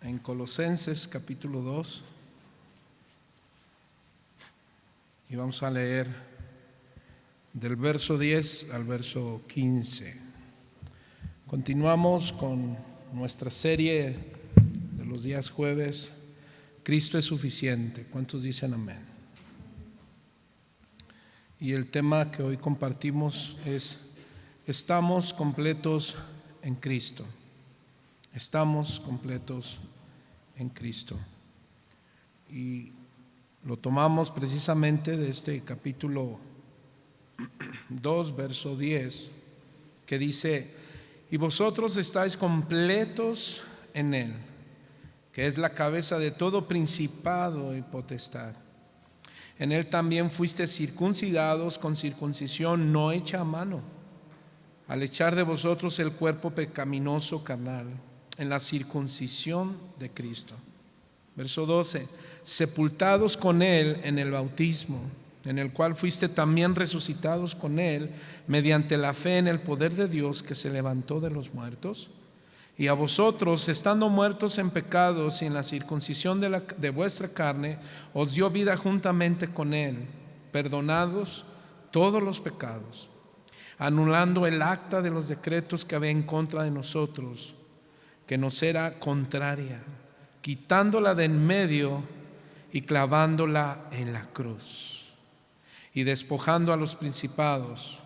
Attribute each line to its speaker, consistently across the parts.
Speaker 1: en Colosenses capítulo 2 y vamos a leer del verso 10 al verso 15. Continuamos con nuestra serie de los días jueves, Cristo es suficiente. ¿Cuántos dicen amén? Y el tema que hoy compartimos es: estamos completos en Cristo. Estamos completos en Cristo. Y lo tomamos precisamente de este capítulo 2, verso 10, que dice: y vosotros estáis completos en Él, que es la cabeza de todo principado y potestad. En Él también fuisteis circuncidados con circuncisión no hecha a mano, al echar de vosotros el cuerpo pecaminoso carnal, en la circuncisión de Cristo. Verso 12: sepultados con Él en el bautismo, en el cual fuiste también resucitados con Él mediante la fe en el poder de Dios que se levantó de los muertos. Y a vosotros, estando muertos en pecados y en la circuncisión de vuestra carne, os dio vida juntamente con Él, perdonados todos los pecados, anulando el acta de los decretos que había en contra de nosotros, que nos era contraria, quitándola de en medio y clavándola en la cruz. Y despojando a los principados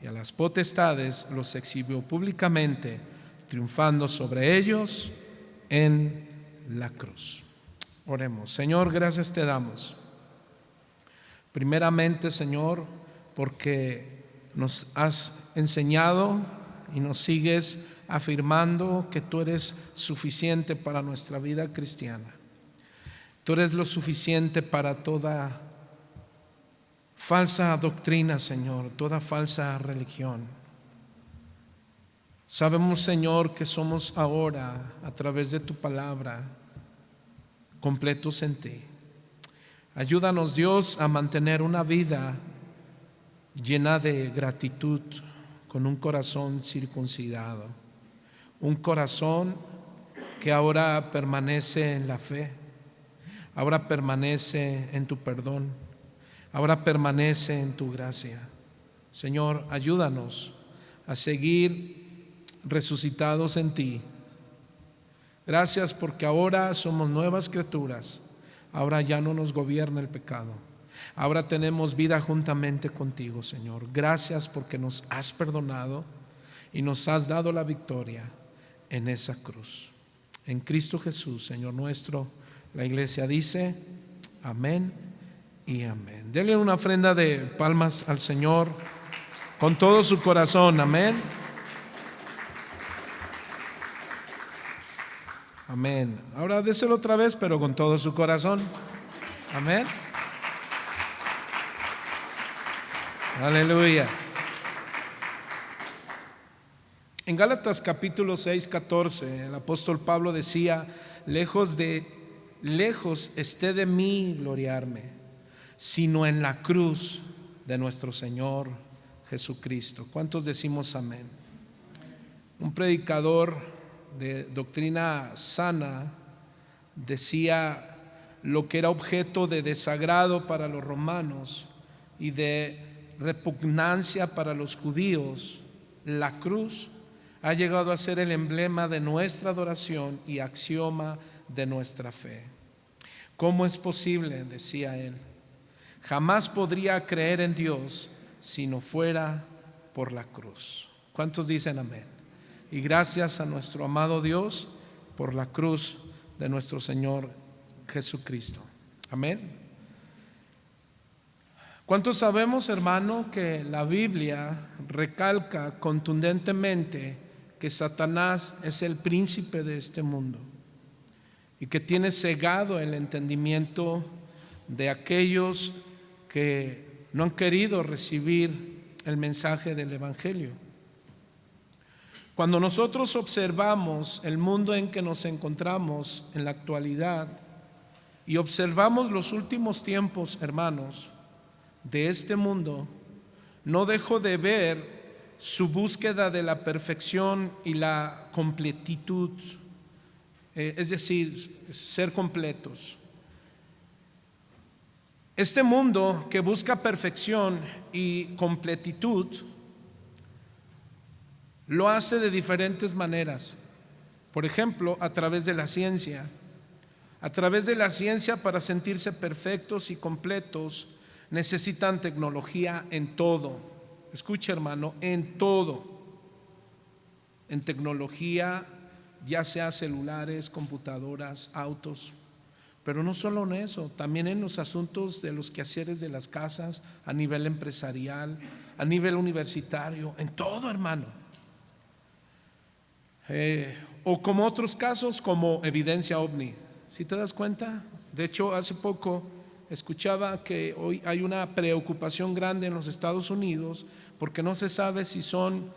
Speaker 1: y a las potestades, los exhibió públicamente, triunfando sobre ellos en la cruz. Oremos. Señor, gracias te damos. Primeramente, Señor, porque nos has enseñado y nos sigues afirmando que tú eres suficiente para nuestra vida cristiana. Tú eres lo suficiente para toda falsa doctrina, Señor, toda falsa religión. Sabemos, Señor, que somos ahora, a través de tu palabra, completos en ti. Ayúdanos, Dios, a mantener una vida llena de gratitud, con un corazón circuncidado, un corazón que ahora permanece en la fe, ahora permanece en tu perdón, ahora permanece en tu gracia. Señor, ayúdanos a seguir resucitados en ti. Gracias porque ahora somos nuevas criaturas. Ahora ya no nos gobierna el pecado. Ahora tenemos vida juntamente contigo, Señor. Gracias porque nos has perdonado y nos has dado la victoria en esa cruz. En Cristo Jesús, Señor nuestro. La iglesia dice amén y amén. Denle una ofrenda de palmas al Señor con todo su corazón. Amén. Amén. Ahora déselo otra vez, pero con todo su corazón. Amén. Aleluya. En Gálatas capítulo 6, 14, el apóstol Pablo decía: lejos esté de mí gloriarme, sino en la cruz de nuestro Señor Jesucristo. ¿Cuántos decimos amén? Un predicador de doctrina sana decía: lo que era objeto de desagrado para los romanos y de repugnancia para los judíos, la cruz ha llegado a ser el emblema de nuestra adoración y axioma de nuestra fe. ¿Cómo es posible?, decía él. Jamás podría creer en Dios si no fuera por la cruz. ¿Cuántos dicen amén? Y gracias a nuestro amado Dios por la cruz de nuestro Señor Jesucristo. Amén. ¿Cuántos sabemos, hermano, que la Biblia recalca contundentemente que Satanás es el príncipe de este mundo y que tiene cegado el entendimiento de aquellos que no han querido recibir el mensaje del Evangelio? Cuando nosotros observamos el mundo en que nos encontramos en la actualidad y observamos los últimos tiempos, hermanos, de este mundo, no dejo de ver su búsqueda de la perfección y la completitud es decir, ser completos. Este mundo que busca perfección y completitud lo hace de diferentes maneras. Por ejemplo, a través de la ciencia. A través de la ciencia, para sentirse perfectos y completos, necesitan tecnología en todo. Escucha, hermano, en todo. En tecnología, ya sea celulares, computadoras, autos. Pero no solo en eso, también en los asuntos de los quehaceres de las casas, a nivel empresarial, a nivel universitario, en todo, hermano. O como otros casos, como evidencia ovni. ¿Sí te das cuenta? De hecho, hace poco escuchaba que hoy hay una preocupación grande en los Estados Unidos porque no se sabe si son,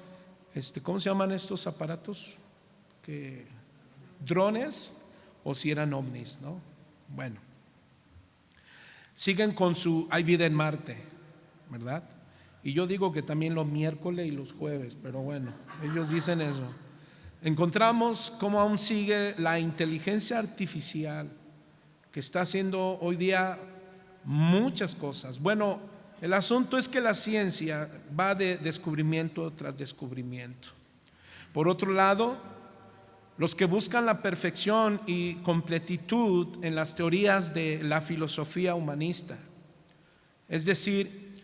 Speaker 1: ¿cómo se llaman estos aparatos? Drones, o si eran ovnis, ¿no? Bueno, siguen con hay vida en Marte, ¿verdad? Y yo digo que también los miércoles y los jueves, pero bueno, ellos dicen eso. Encontramos cómo aún sigue la inteligencia artificial que está haciendo hoy día muchas cosas. Bueno, el asunto es que la ciencia va de descubrimiento tras descubrimiento. Por otro lado, los que buscan la perfección y completitud en las teorías de la filosofía humanista, es decir,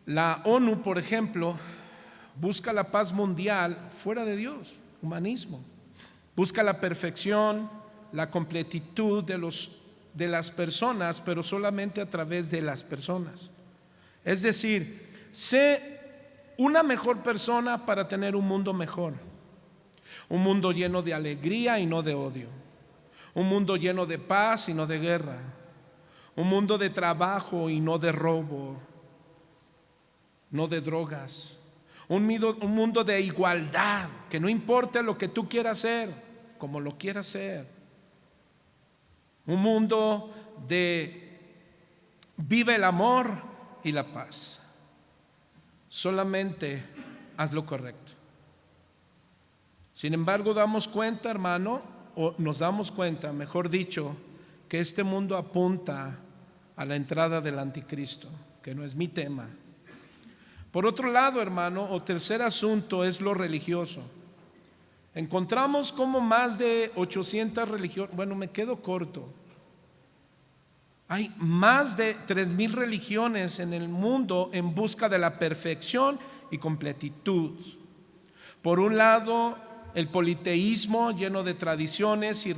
Speaker 1: la ONU, por ejemplo, busca la paz mundial fuera de Dios, humanismo. Busca la perfección, la completitud de las personas, pero solamente a través de las personas. Es decir, sé una mejor persona para tener un mundo mejor. Un mundo lleno de alegría y no de odio. Un mundo lleno de paz y no de guerra. Un mundo de trabajo y no de robo, no de drogas. Un mundo de igualdad, que no importa lo que tú quieras hacer, como lo quieras hacer. Un mundo de vive el amor y la paz. Solamente haz lo correcto. Sin embargo, damos cuenta, hermano, o nos damos cuenta, mejor dicho, que este mundo apunta a la entrada del anticristo, que no es mi tema. Por otro lado, hermano, o tercer asunto, es lo religioso. Encontramos como más de 800 religiones, bueno, me quedo corto. Hay más de 3,000 religiones en el mundo en busca de la perfección y completitud. Por un lado, el politeísmo lleno de tradiciones y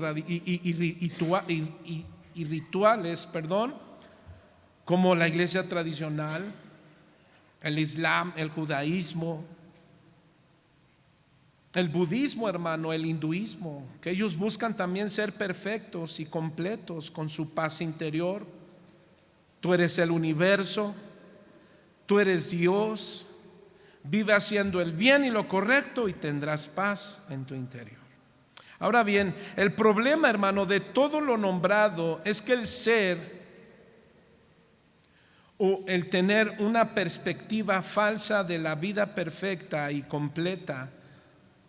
Speaker 1: rituales, como la iglesia tradicional, el Islam, el judaísmo, el budismo, hermano, el hinduismo, que ellos buscan también ser perfectos y completos con su paz interior. Tú eres el universo, tú eres Dios. Vive haciendo el bien y lo correcto y tendrás paz en tu interior. Ahora bien, el problema, hermano, de todo lo nombrado es que el ser o el tener una perspectiva falsa de la vida perfecta y completa,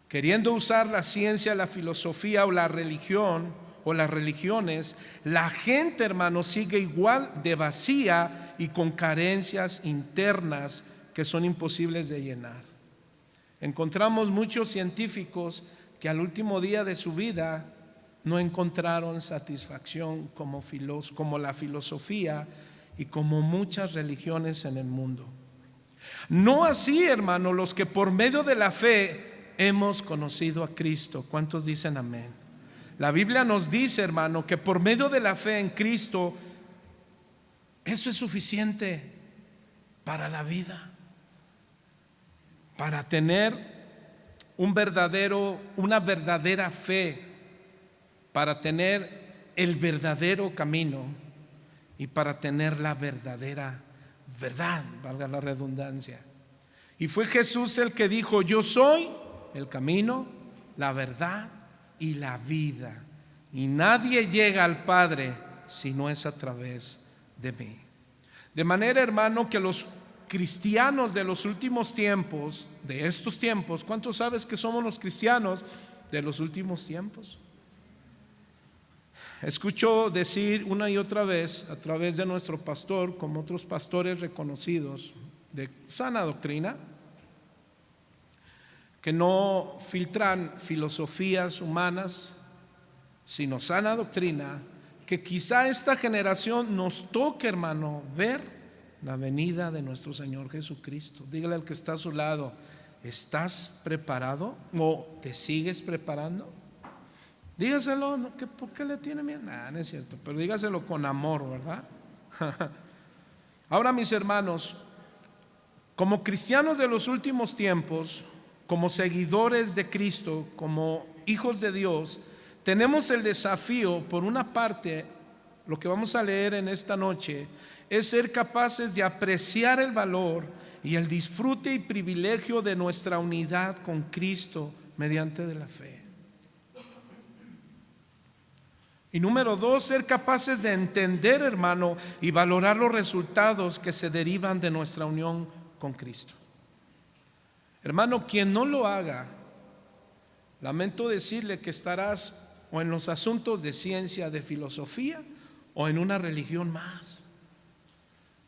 Speaker 1: queriendo usar la ciencia, la filosofía o la religión o las religiones, la gente, hermano, sigue igual de vacía y con carencias internas que son imposibles de llenar. Encontramos muchos científicos que al último día de su vida no encontraron satisfacción como la filosofía y como muchas religiones en el mundo. No así, hermano, los que por medio de la fe hemos conocido a Cristo. ¿Cuántos dicen amén? La Biblia nos dice, hermano, que por medio de la fe en Cristo, eso es suficiente para la vida. Para tener una verdadera fe, para tener el verdadero camino y para tener la verdadera verdad, valga la redundancia. Y fue Jesús el que dijo: yo soy el camino, la verdad y la vida, y nadie llega al Padre si no es a través de mí. De manera, hermano, que los cristianos de los últimos tiempos, de estos tiempos, ¿cuántos sabes que somos los cristianos de los últimos tiempos? Escucho decir una y otra vez a través de nuestro pastor, como otros pastores reconocidos de sana doctrina, que no filtran filosofías humanas, sino sana doctrina, que quizá esta generación nos toque, hermano, ver la venida de nuestro Señor Jesucristo. Dígale al que está a su lado: ¿estás preparado o te sigues preparando? Dígaselo, ¿no? ¿Por qué le tiene miedo? No es cierto, pero dígaselo con amor, ¿verdad? Ahora, mis hermanos, como cristianos de los últimos tiempos, como seguidores de Cristo, como hijos de Dios, tenemos el desafío, por una parte, lo que vamos a leer en esta noche, es ser capaces de apreciar el valor y el disfrute y privilegio de nuestra unidad con Cristo mediante de la fe. Y número 2, ser capaces de entender, hermano, y valorar los resultados que se derivan de nuestra unión con Cristo. Hermano, quien no lo haga, lamento decirle que estarás o en los asuntos de ciencia, de filosofía, o en una religión más.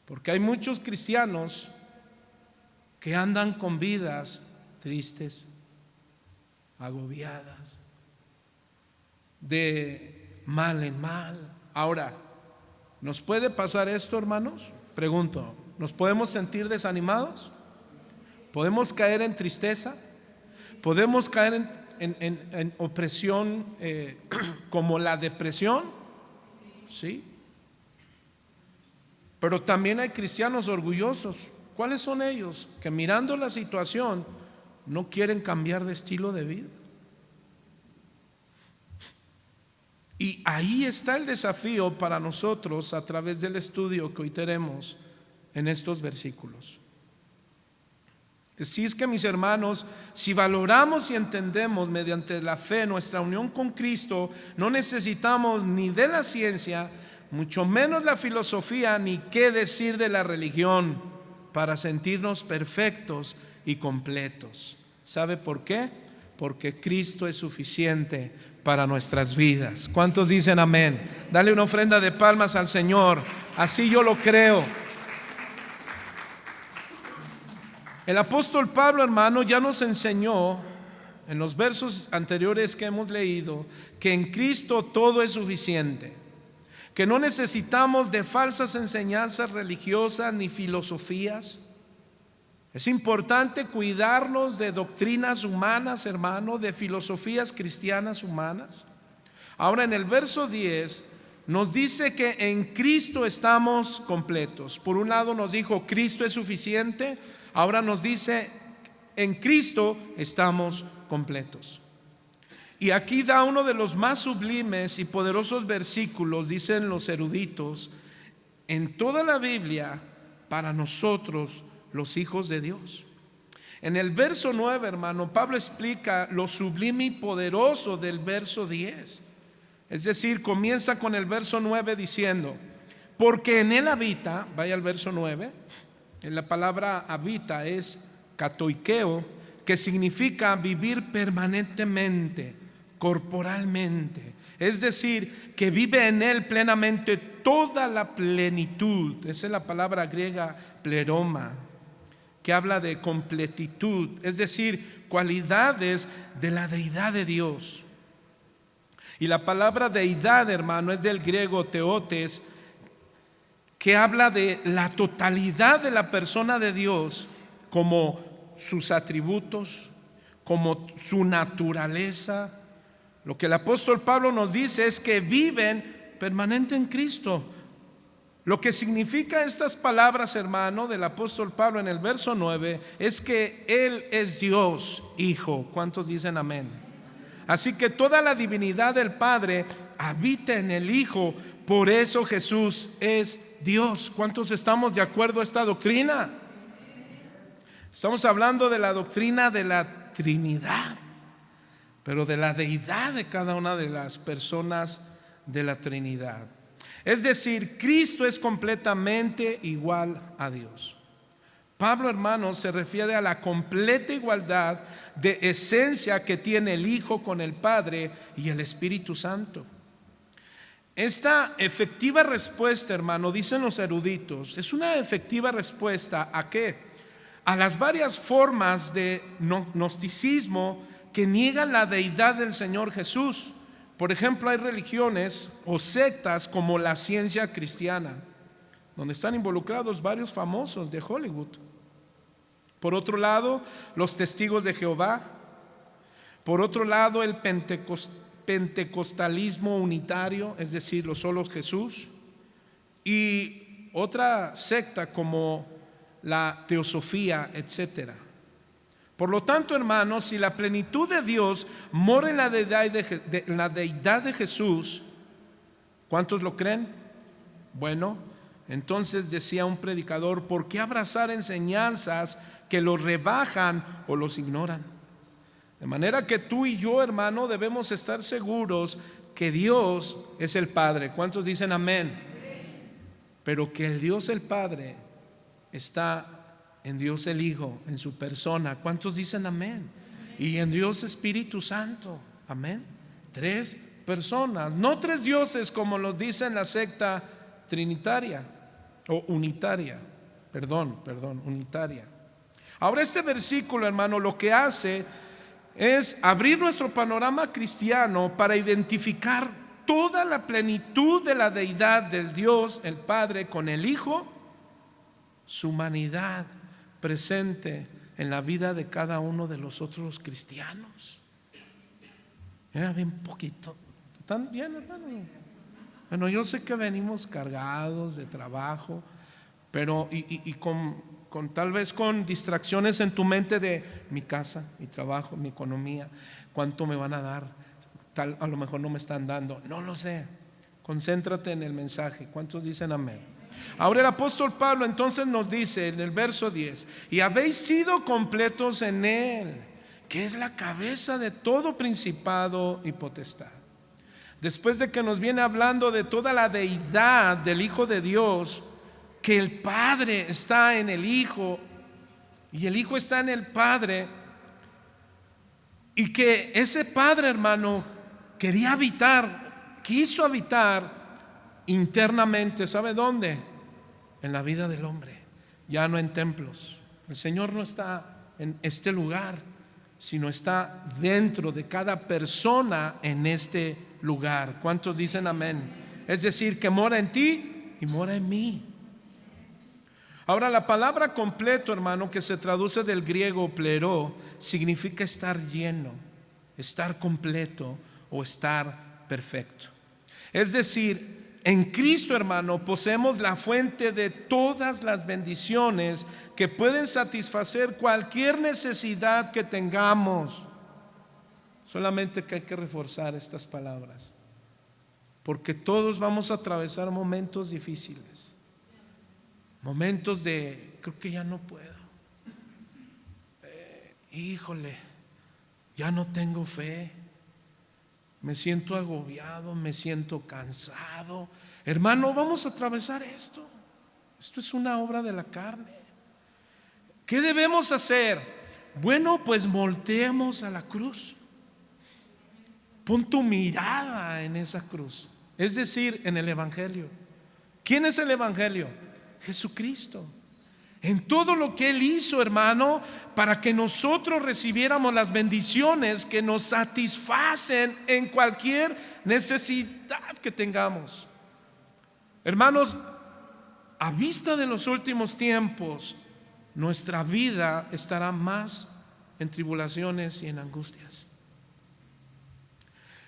Speaker 1: Porque hay muchos cristianos que andan con vidas tristes, agobiadas, de mal en mal. Ahora, ¿nos puede pasar esto, hermanos? Pregunto, ¿nos podemos sentir desanimados? ¿Podemos caer en tristeza? ¿Podemos caer en opresión como la depresión? Sí. Pero también hay cristianos orgullosos. ¿Cuáles son ellos? Que mirando la situación no quieren cambiar de estilo de vida. Y ahí está el desafío para nosotros a través del estudio que hoy tenemos en estos versículos. Así es que, mis hermanos, si valoramos y entendemos mediante la fe nuestra unión con Cristo, no necesitamos ni de la ciencia, mucho menos la filosofía, ni qué decir de la religión para sentirnos perfectos y completos. ¿Sabe por qué? Porque Cristo es suficiente para nuestras vidas. ¿Cuántos dicen amén? Dale una ofrenda de palmas al Señor. Así yo lo creo. El apóstol Pablo, hermano, ya nos enseñó en los versos anteriores que hemos leído que en Cristo todo es suficiente, que no necesitamos de falsas enseñanzas religiosas ni filosofías. Es importante cuidarnos de doctrinas humanas, hermano, de filosofías cristianas humanas. Ahora, en el verso 10 nos dice que en Cristo estamos completos. Por un lado nos dijo Cristo es suficiente. Ahora nos dice en Cristo estamos completos. Y aquí da uno de los más sublimes y poderosos versículos, dicen los eruditos, en toda la Biblia para nosotros los hijos de Dios. En el verso 9, hermano, Pablo explica lo sublime y poderoso del verso 10. Es decir, comienza con el verso 9 diciendo: porque en él habita, vaya al verso 9, la palabra habita es katoikeo, que significa vivir permanentemente, corporalmente. Es decir, que vive en él plenamente toda la plenitud. Esa es la palabra griega pleroma, que habla de completitud, es decir, cualidades de la deidad de Dios. Y la palabra deidad, hermano, es del griego teotes, que habla de la totalidad de la persona de Dios, como sus atributos, como su naturaleza. Lo que el apóstol Pablo nos dice es que viven permanente en Cristo. Lo que significa estas palabras, hermano, del apóstol Pablo en el verso 9 es que Él es Dios, Hijo. ¿Cuántos dicen amén? Así que toda la divinidad del Padre habita en el Hijo. Por eso Jesús es Dios. ¿Cuántos estamos de acuerdo a esta doctrina? Estamos hablando de la doctrina de la Trinidad, pero de la deidad de cada una de las personas de la Trinidad. Es decir, Cristo es completamente igual a Dios. Pablo, hermanos, se refiere a la completa igualdad de esencia que tiene el Hijo con el Padre y el Espíritu Santo. Esta efectiva respuesta, hermano, dicen los eruditos, es una efectiva respuesta ¿a qué? A las varias formas de gnosticismo que niegan la deidad del Señor Jesús. Por ejemplo, hay religiones o sectas como la ciencia cristiana, donde están involucrados varios famosos de Hollywood. Por otro lado, los testigos de Jehová. Por otro lado, el pentecostalismo unitario, es decir, los solos Jesús. Y otra secta como la teosofía, etcétera. Por lo tanto, hermanos, si la plenitud de Dios mora en la deidad de Jesús, ¿cuántos lo creen? Bueno, entonces decía un predicador, ¿por qué abrazar enseñanzas que los rebajan o los ignoran? De manera que tú y yo, hermano, debemos estar seguros que Dios es el Padre. ¿Cuántos dicen amén? Pero que el Dios el Padre está en Dios el Hijo, en su persona. ¿Cuántos dicen amén? Y en Dios Espíritu Santo. Amén. 3 personas, no 3 dioses como los dice en la secta trinitaria o unitaria. Unitaria. Ahora este versículo, hermano, lo que hace es abrir nuestro panorama cristiano para identificar toda la plenitud de la deidad del Dios, el Padre, con el Hijo, su humanidad presente en la vida de cada uno de los otros cristianos. Mira, bien poquito. ¿Están bien, hermano? Bueno, yo sé que venimos cargados de trabajo, pero y con tal vez con distracciones en tu mente de mi casa, mi trabajo, mi economía, cuánto me van a dar, a lo mejor no me están dando, no lo sé. Concéntrate en el mensaje. ¿Cuántos dicen amén? Ahora el apóstol Pablo entonces nos dice en el verso 10: y habéis sido completos en Él, que es la cabeza de todo principado y potestad. Después de que nos viene hablando de toda la deidad del Hijo de Dios, que el Padre está en el Hijo y el Hijo está en el Padre, y que ese Padre, hermano, quiso habitar internamente. ¿Sabe dónde? En la vida del hombre, ya no en templos. El Señor no está en este lugar, sino está dentro de cada persona en este lugar. ¿Cuántos dicen amén? Es decir, que mora en ti y mora en mí. Ahora, la palabra completo, hermano, que se traduce del griego pleró, significa estar lleno, estar completo o estar perfecto. Es decir, en Cristo, hermano, poseemos la fuente de todas las bendiciones que pueden satisfacer cualquier necesidad que tengamos. Solamente que hay que reforzar estas palabras, porque todos vamos a atravesar momentos difíciles, momentos de creo que ya no puedo, híjole, ya no tengo fe, me siento agobiado, me siento cansado. Hermano, vamos a atravesar esto. Esto es una obra de la carne. ¿Qué debemos hacer? Bueno, pues volteemos a la cruz. Pon tu mirada en esa cruz, es decir, en el Evangelio. ¿Quién es el Evangelio? Jesucristo. En todo lo que Él hizo, hermano, para que nosotros recibiéramos las bendiciones que nos satisfacen en cualquier necesidad que tengamos. Hermanos, a vista de los últimos tiempos, nuestra vida estará más en tribulaciones y en angustias.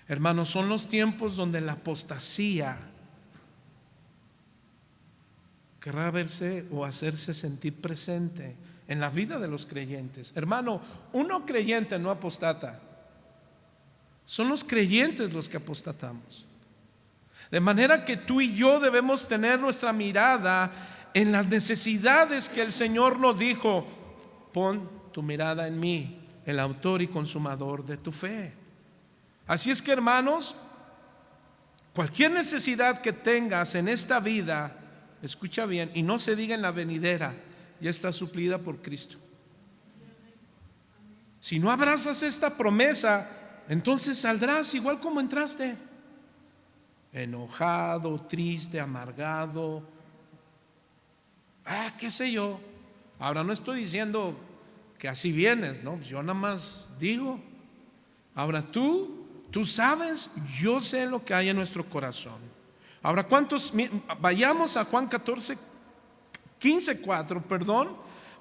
Speaker 1: Hermanos, son los tiempos donde la apostasía querrá verse o hacerse sentir presente en la vida de los creyentes. Hermano, uno creyente no apostata. Son los creyentes los que apostatamos. De manera que tú y yo debemos tener nuestra mirada en las necesidades que el Señor nos dijo: pon tu mirada en mí, el autor y consumador de tu fe. Así es que, hermanos, cualquier necesidad que tengas en esta vida, escucha bien, y no se diga en la venidera, ya está suplida por Cristo. Si no abrazas esta promesa, entonces saldrás igual como entraste. enojado, triste, amargado, qué sé yo. Ahora no estoy diciendo que así vienes, no, yo nada más digo. Ahora tú sabes, yo sé lo que hay en nuestro corazón. Ahora, ¿cuántos? Vayamos a Juan 15:4, perdón,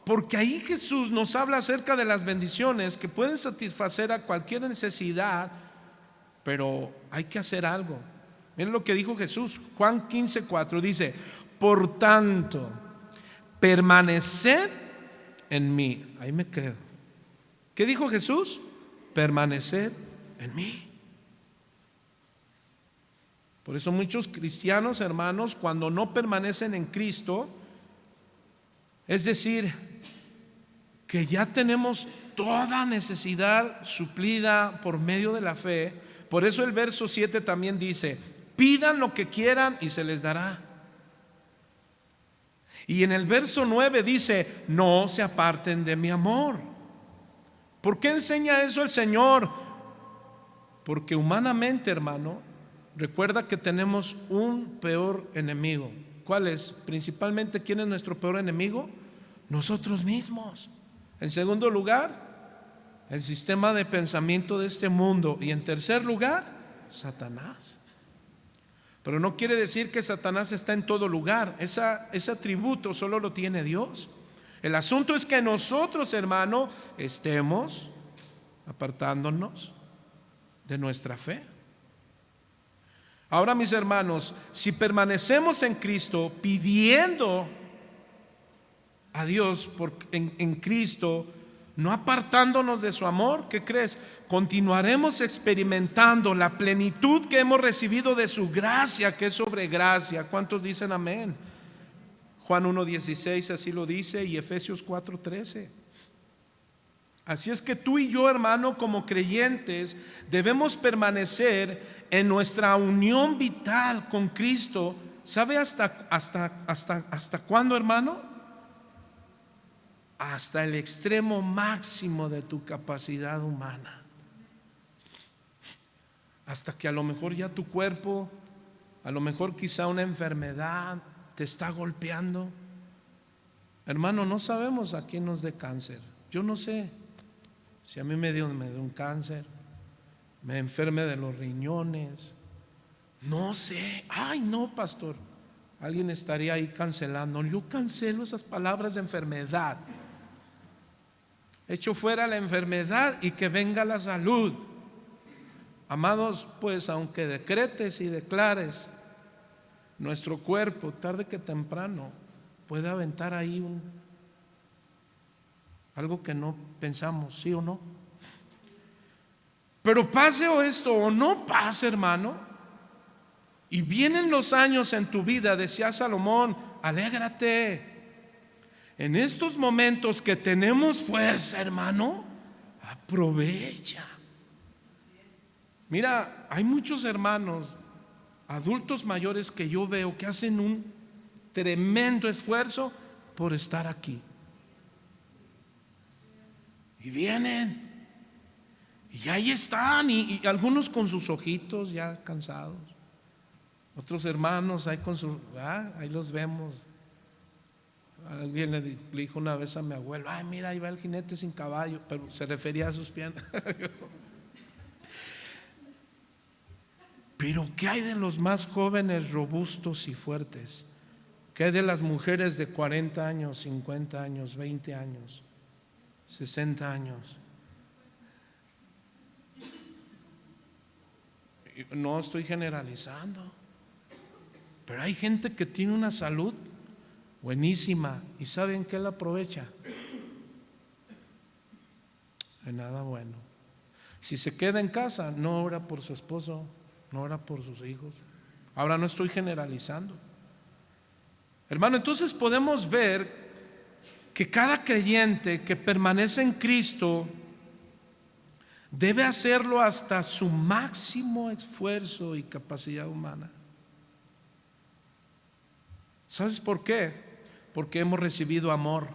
Speaker 1: porque ahí Jesús nos habla acerca de las bendiciones que pueden satisfacer a cualquier necesidad, pero hay que hacer algo. Miren lo que dijo Jesús. Juan 15:4 dice: por tanto, permaneced en mí. Ahí me quedo. ¿Qué dijo Jesús? Permaneced en mí. Por eso muchos cristianos, hermanos, cuando no permanecen en Cristo, es decir, que ya tenemos toda necesidad suplida por medio de la fe. Por eso el verso 7 también dice: pidan lo que quieran y se les dará. Y en el verso 9 dice: no se aparten de mi amor. ¿Por qué enseña eso el Señor? Porque humanamente, hermano, recuerda que tenemos un peor enemigo. ¿Cuál es? Principalmente, ¿quién es nuestro peor enemigo? Nosotros mismos. En segundo lugar, el sistema de pensamiento de este mundo. Y en tercer lugar, Satanás. Pero no quiere decir que Satanás está en todo lugar. Ese atributo solo lo tiene Dios. El asunto es que nosotros, hermano, estemos apartándonos de nuestra fe. Ahora, mis hermanos, si permanecemos en Cristo, pidiendo a Dios en Cristo, no apartándonos de su amor, ¿qué crees? Continuaremos experimentando la plenitud que hemos recibido de su gracia, que es sobre gracia. ¿Cuántos dicen amén? Juan 1:16 así lo dice, y Efesios 4:13. Así es que tú y yo, hermano, como creyentes, debemos permanecer en nuestra unión vital con Cristo. ¿Sabe hasta cuándo, hermano? Hasta el extremo máximo de tu capacidad humana. Hasta que a lo mejor ya tu cuerpo, a lo mejor quizá una enfermedad te está golpeando. Hermano, no sabemos a quién nos dé cáncer. Yo no sé si a mí me dio un cáncer, me enferme de los riñones, no sé. Ay, no, pastor, alguien estaría ahí cancelando. Yo cancelo esas palabras de enfermedad. Echo fuera la enfermedad y que venga la salud. Amados, pues aunque decretes y declares, nuestro cuerpo tarde que temprano puede aventar ahí algo que no pensamos, ¿sí o no? Pero pase o esto o no pase, hermano, y vienen los años en tu vida, decía Salomón, alégrate. En estos momentos que tenemos fuerza, hermano, aprovecha. Mira, hay muchos hermanos, adultos mayores, que yo veo que hacen un tremendo esfuerzo por estar aquí. Y vienen, y ahí están, y algunos con sus ojitos ya cansados. Otros hermanos ahí ahí los vemos. Alguien le dijo una vez a mi abuelo: ay, mira, ahí va el jinete sin caballo, pero se refería a sus piernas. Pero ¿qué hay de los más jóvenes, robustos y fuertes? ¿Qué hay de las mujeres de 40 años, 50 años, 20 años, 60 años? No estoy generalizando, pero hay gente que tiene una salud buenísima, ¿y saben qué la aprovecha? En nada bueno. Si se queda en casa, no ora por su esposo, no ora por sus hijos. Ahora no estoy generalizando, hermano. Entonces podemos ver que cada creyente que permanece en Cristo debe hacerlo hasta su máximo esfuerzo y capacidad humana. ¿Sabes por qué? Porque hemos recibido amor,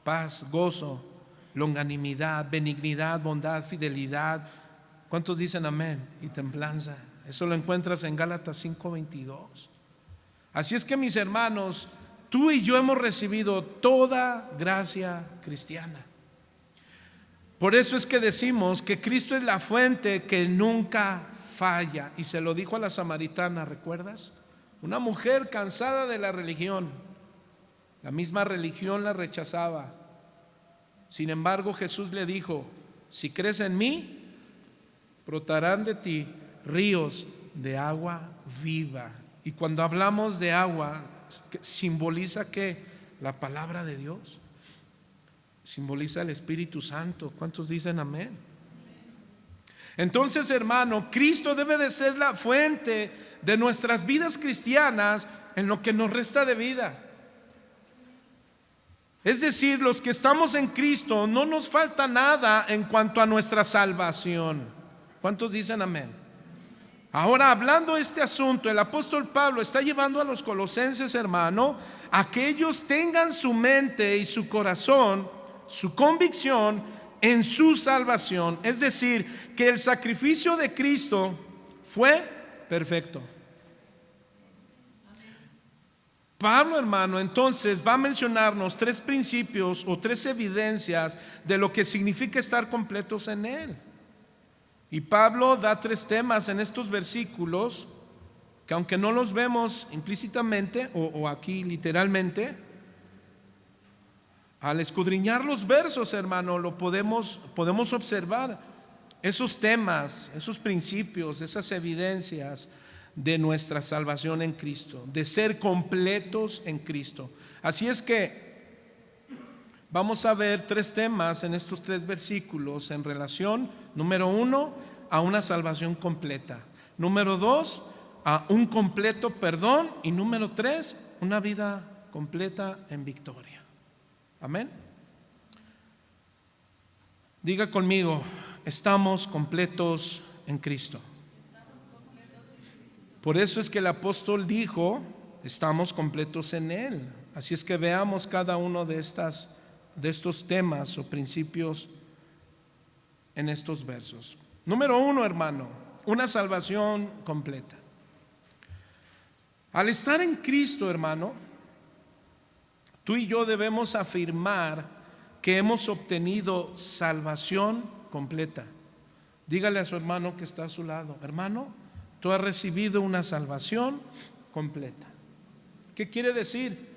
Speaker 1: paz, gozo, longanimidad, benignidad, bondad, fidelidad. ¿Cuántos dicen amén? Y templanza. Eso lo encuentras en Gálatas 5:22. Así es que, mis hermanos, tú y yo hemos recibido toda gracia cristiana. Por eso es que decimos que Cristo es la fuente que nunca falla. Y se lo dijo a la samaritana, ¿recuerdas? Una mujer cansada de la religión. La misma religión la rechazaba. Sin embargo, Jesús le dijo: si crees en mí, brotarán de ti ríos de agua viva. Y cuando hablamos de agua, simboliza que la palabra de Dios, simboliza el Espíritu Santo. ¿Cuántos dicen amén? Entonces, hermano, Cristo debe de ser la fuente de nuestras vidas cristianas en lo que nos resta de vida. Es decir, los que estamos en Cristo no nos falta nada en cuanto a nuestra salvación. ¿Cuántos dicen amén? Ahora, hablando de este asunto, el apóstol Pablo está llevando a los colosenses, hermano, a que ellos tengan su mente y su corazón, su convicción en su salvación. Es decir, que el sacrificio de Cristo fue perfecto. Pablo, hermano, entonces va a mencionarnos 3 principios o 3 evidencias de lo que significa estar completos en Él. Y Pablo da 3 temas en estos versículos que, aunque no los vemos implícitamente o aquí literalmente, al escudriñar los versos, hermano, lo podemos observar esos temas, esos principios, esas evidencias de nuestra salvación en Cristo, de ser completos en Cristo. Así es que vamos a ver 3 temas en estos 3 versículos en relación, número 1, a una salvación completa, número 2, a un completo perdón, y número 3, una vida completa en victoria. Amén. Diga conmigo: estamos completos en Cristo. Por eso es que el apóstol dijo: estamos completos en Él. Así es que veamos cada uno de estos temas o principios en estos versos. Número 1, hermano, una salvación completa. Al estar en Cristo, hermano, tú y yo debemos afirmar que hemos obtenido salvación completa. Dígale a su hermano que está a su lado: hermano, tú has recibido una salvación completa. ¿Qué quiere decir?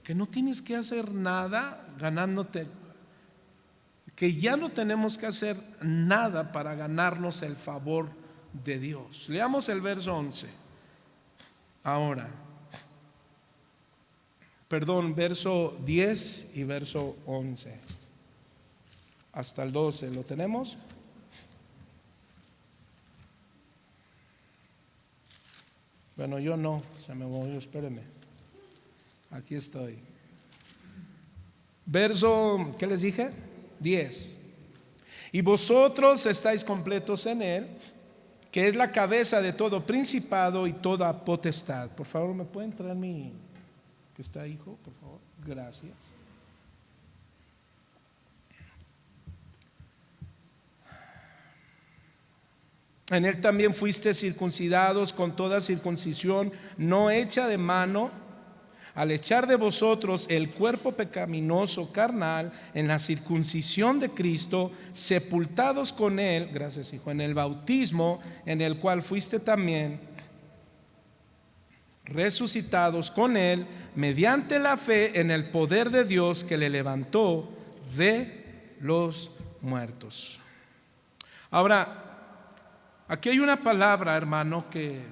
Speaker 1: Que no tienes que hacer nada ganándote, que ya no tenemos que hacer nada para ganarnos el favor de Dios. Leamos el verso 11. Ahora, verso 10 y verso 11. Hasta el 12, ¿lo tenemos? Bueno, yo no, se me movió, espéreme. Aquí estoy. Verso, ¿qué les dije? 10. Y vosotros estáis completos en Él, que es la cabeza de todo principado y toda potestad. Por favor, ¿me pueden traer mi que está, hijo? Por favor, gracias. En Él también fuiste circuncidados con toda circuncisión no hecha de mano, al echar de vosotros el cuerpo pecaminoso carnal en la circuncisión de Cristo, sepultados con Él, gracias hijo, en el bautismo, en el cual fuiste también resucitados con Él mediante la fe en el poder de Dios que le levantó de los muertos. Ahora, aquí hay una palabra, hermano, que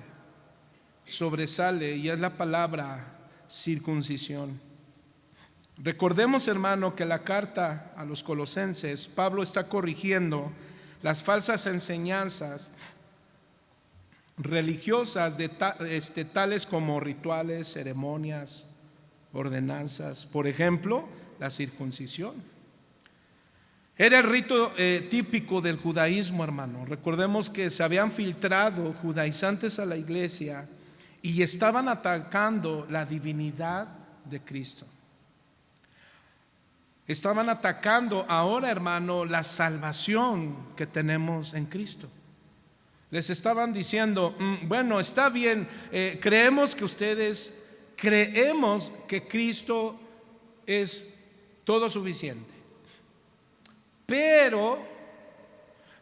Speaker 1: sobresale, y es la palabra circuncisión. Recordemos, hermano, que la carta a los colosenses, Pablo está corrigiendo las falsas enseñanzas religiosas de tales como rituales, ceremonias, ordenanzas. Por ejemplo, la circuncisión era el rito típico del judaísmo, hermano. Recordemos que se habían filtrado judaizantes a la iglesia y estaban atacando la divinidad de Cristo. Estaban atacando ahora, hermano, la salvación que tenemos en Cristo. Les estaban diciendo, bueno, está bien, creemos que Cristo es todo suficiente, pero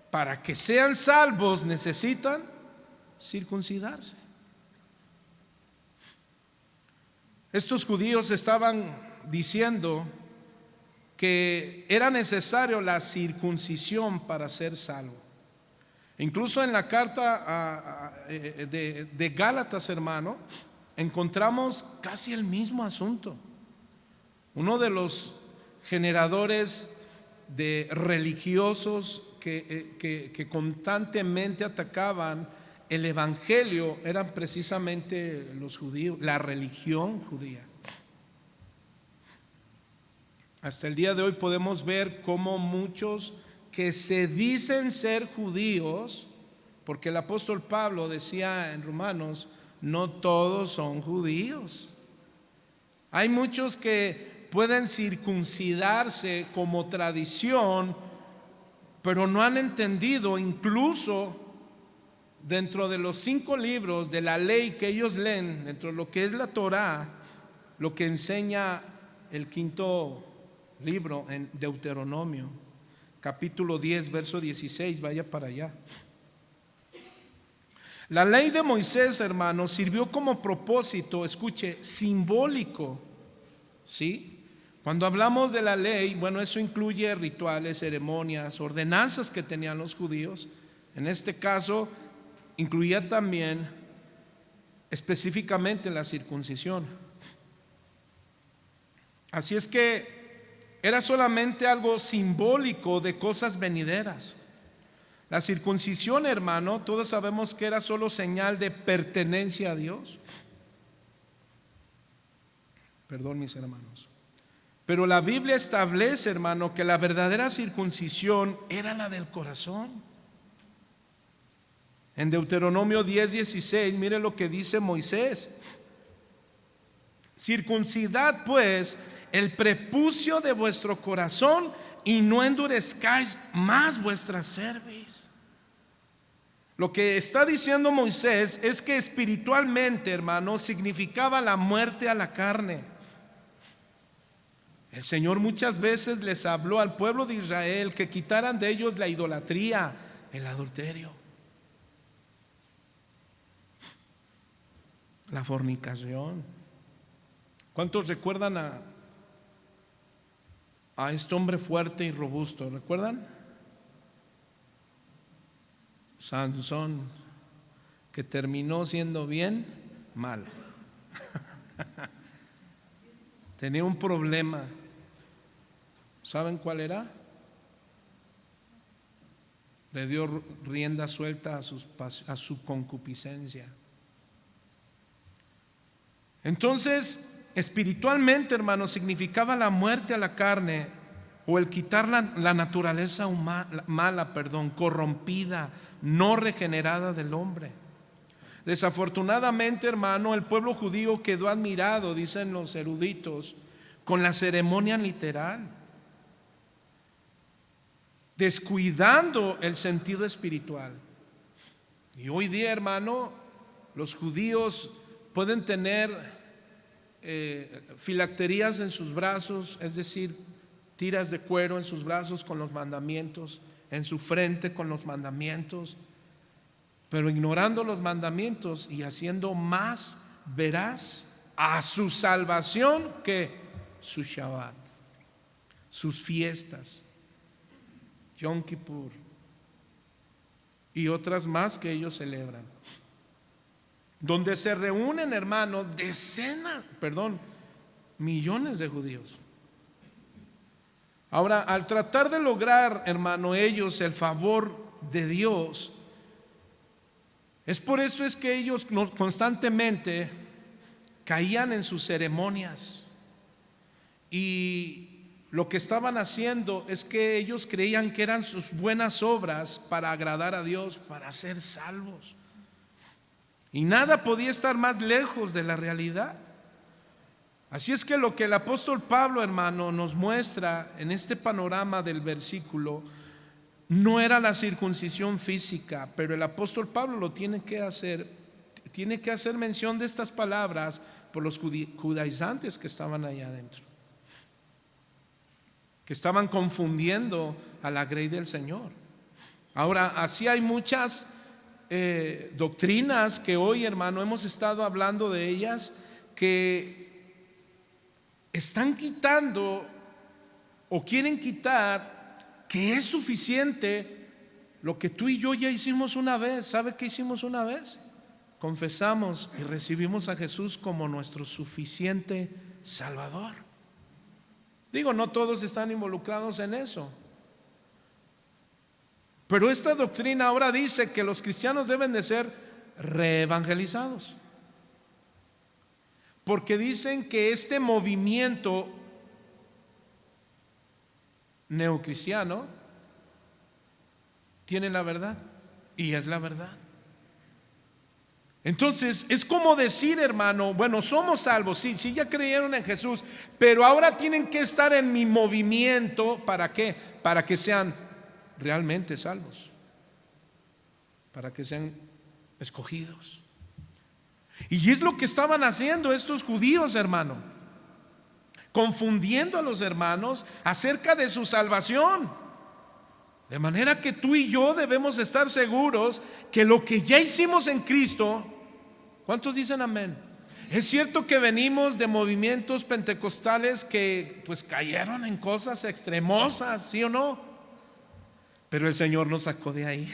Speaker 1: para que sean salvos necesitan circuncidarse. Estos judíos estaban diciendo que era necesario la circuncisión para ser salvo. Incluso en la carta de Gálatas, hermano, encontramos casi el mismo asunto. Uno de los generadores de religiosos que constantemente atacaban el evangelio eran precisamente los judíos, la religión judía. Hasta el día de hoy podemos ver cómo muchos que se dicen ser judíos, porque el apóstol Pablo decía en Romanos, no todos son judíos. Hay muchos que pueden circuncidarse como tradición, pero no han entendido, incluso dentro de los 5 libros de la ley que ellos leen, dentro de lo que es la Torá, lo que enseña el 5º libro en Deuteronomio, capítulo 10, verso 16, vaya para allá. La ley de Moisés, hermanos, sirvió como propósito, escuche, simbólico, ¿sí? Cuando hablamos de la ley, bueno, eso incluye rituales, ceremonias, ordenanzas que tenían los judíos. En este caso, incluía también específicamente la circuncisión. Así es que era solamente algo simbólico de cosas venideras. La circuncisión, hermano, todos sabemos que era solo señal de pertenencia a Dios. Perdón, mis hermanos. Pero la Biblia establece, hermano, que la verdadera circuncisión era la del corazón. En Deuteronomio 10:16, mire lo que dice Moisés: circuncidad pues el prepucio de vuestro corazón y no endurezcáis más vuestra cerviz. Lo que está diciendo Moisés es que espiritualmente, hermano, significaba la muerte a la carne. El Señor muchas veces les habló al pueblo de Israel que quitaran de ellos la idolatría, el adulterio, la fornicación. ¿Cuántos recuerdan a este hombre fuerte y robusto? ¿Recuerdan? Sansón, que terminó siendo bien mal. Tenía un problema. ¿Saben cuál era? Le dio rienda suelta a su concupiscencia. Entonces, espiritualmente, hermano, significaba la muerte a la carne, o el quitar la naturaleza mala, corrompida, no regenerada del hombre. Desafortunadamente, hermano, el pueblo judío quedó admirado, dicen los eruditos, con la ceremonia literal, descuidando el sentido espiritual. Y hoy día, hermano, los judíos pueden tener filacterías en sus brazos, es decir, tiras de cuero en sus brazos con los mandamientos, en su frente con los mandamientos, pero ignorando los mandamientos y haciendo más veraz a su salvación que su Shabbat, sus fiestas, Yom Kippur y otras más que ellos celebran, donde se reúnen, hermanos, millones de judíos. Ahora, al tratar de lograr, hermano, ellos el favor de Dios, es por eso es que ellos constantemente caían en sus ceremonias, y lo que estaban haciendo es que ellos creían que eran sus buenas obras para agradar a Dios, para ser salvos. Y nada podía estar más lejos de la realidad. Así es que lo que el apóstol Pablo, hermano, nos muestra en este panorama del versículo no era la circuncisión física, pero el apóstol Pablo lo tiene que hacer mención de estas palabras por los judaizantes que estaban allá adentro, que estaban confundiendo a la grey del Señor. Ahora, así hay muchas doctrinas que hoy, hermano, hemos estado hablando de ellas, que están quitando o quieren quitar que es suficiente lo que tú y yo ya hicimos una vez. ¿Sabe qué hicimos una vez? Confesamos y recibimos a Jesús como nuestro suficiente Salvador. Digo, no todos están involucrados en eso, pero esta doctrina ahora dice que los cristianos deben de ser reevangelizados, porque dicen que este movimiento neocristiano tiene la verdad, y es la verdad. Entonces es como decir, hermano, bueno, somos salvos, sí, sí, ya creyeron en Jesús, pero ahora tienen que estar en mi movimiento. ¿Para qué? Para que sean realmente salvos, para que sean escogidos. Y es lo que estaban haciendo estos judíos, hermano, confundiendo a los hermanos acerca de su salvación. De manera que tú y yo debemos estar seguros que lo que ya hicimos en Cristo. ¿Cuántos dicen amén? Es cierto que venimos de movimientos pentecostales que pues cayeron en cosas extremosas, ¿sí o no? Pero el Señor nos sacó de ahí.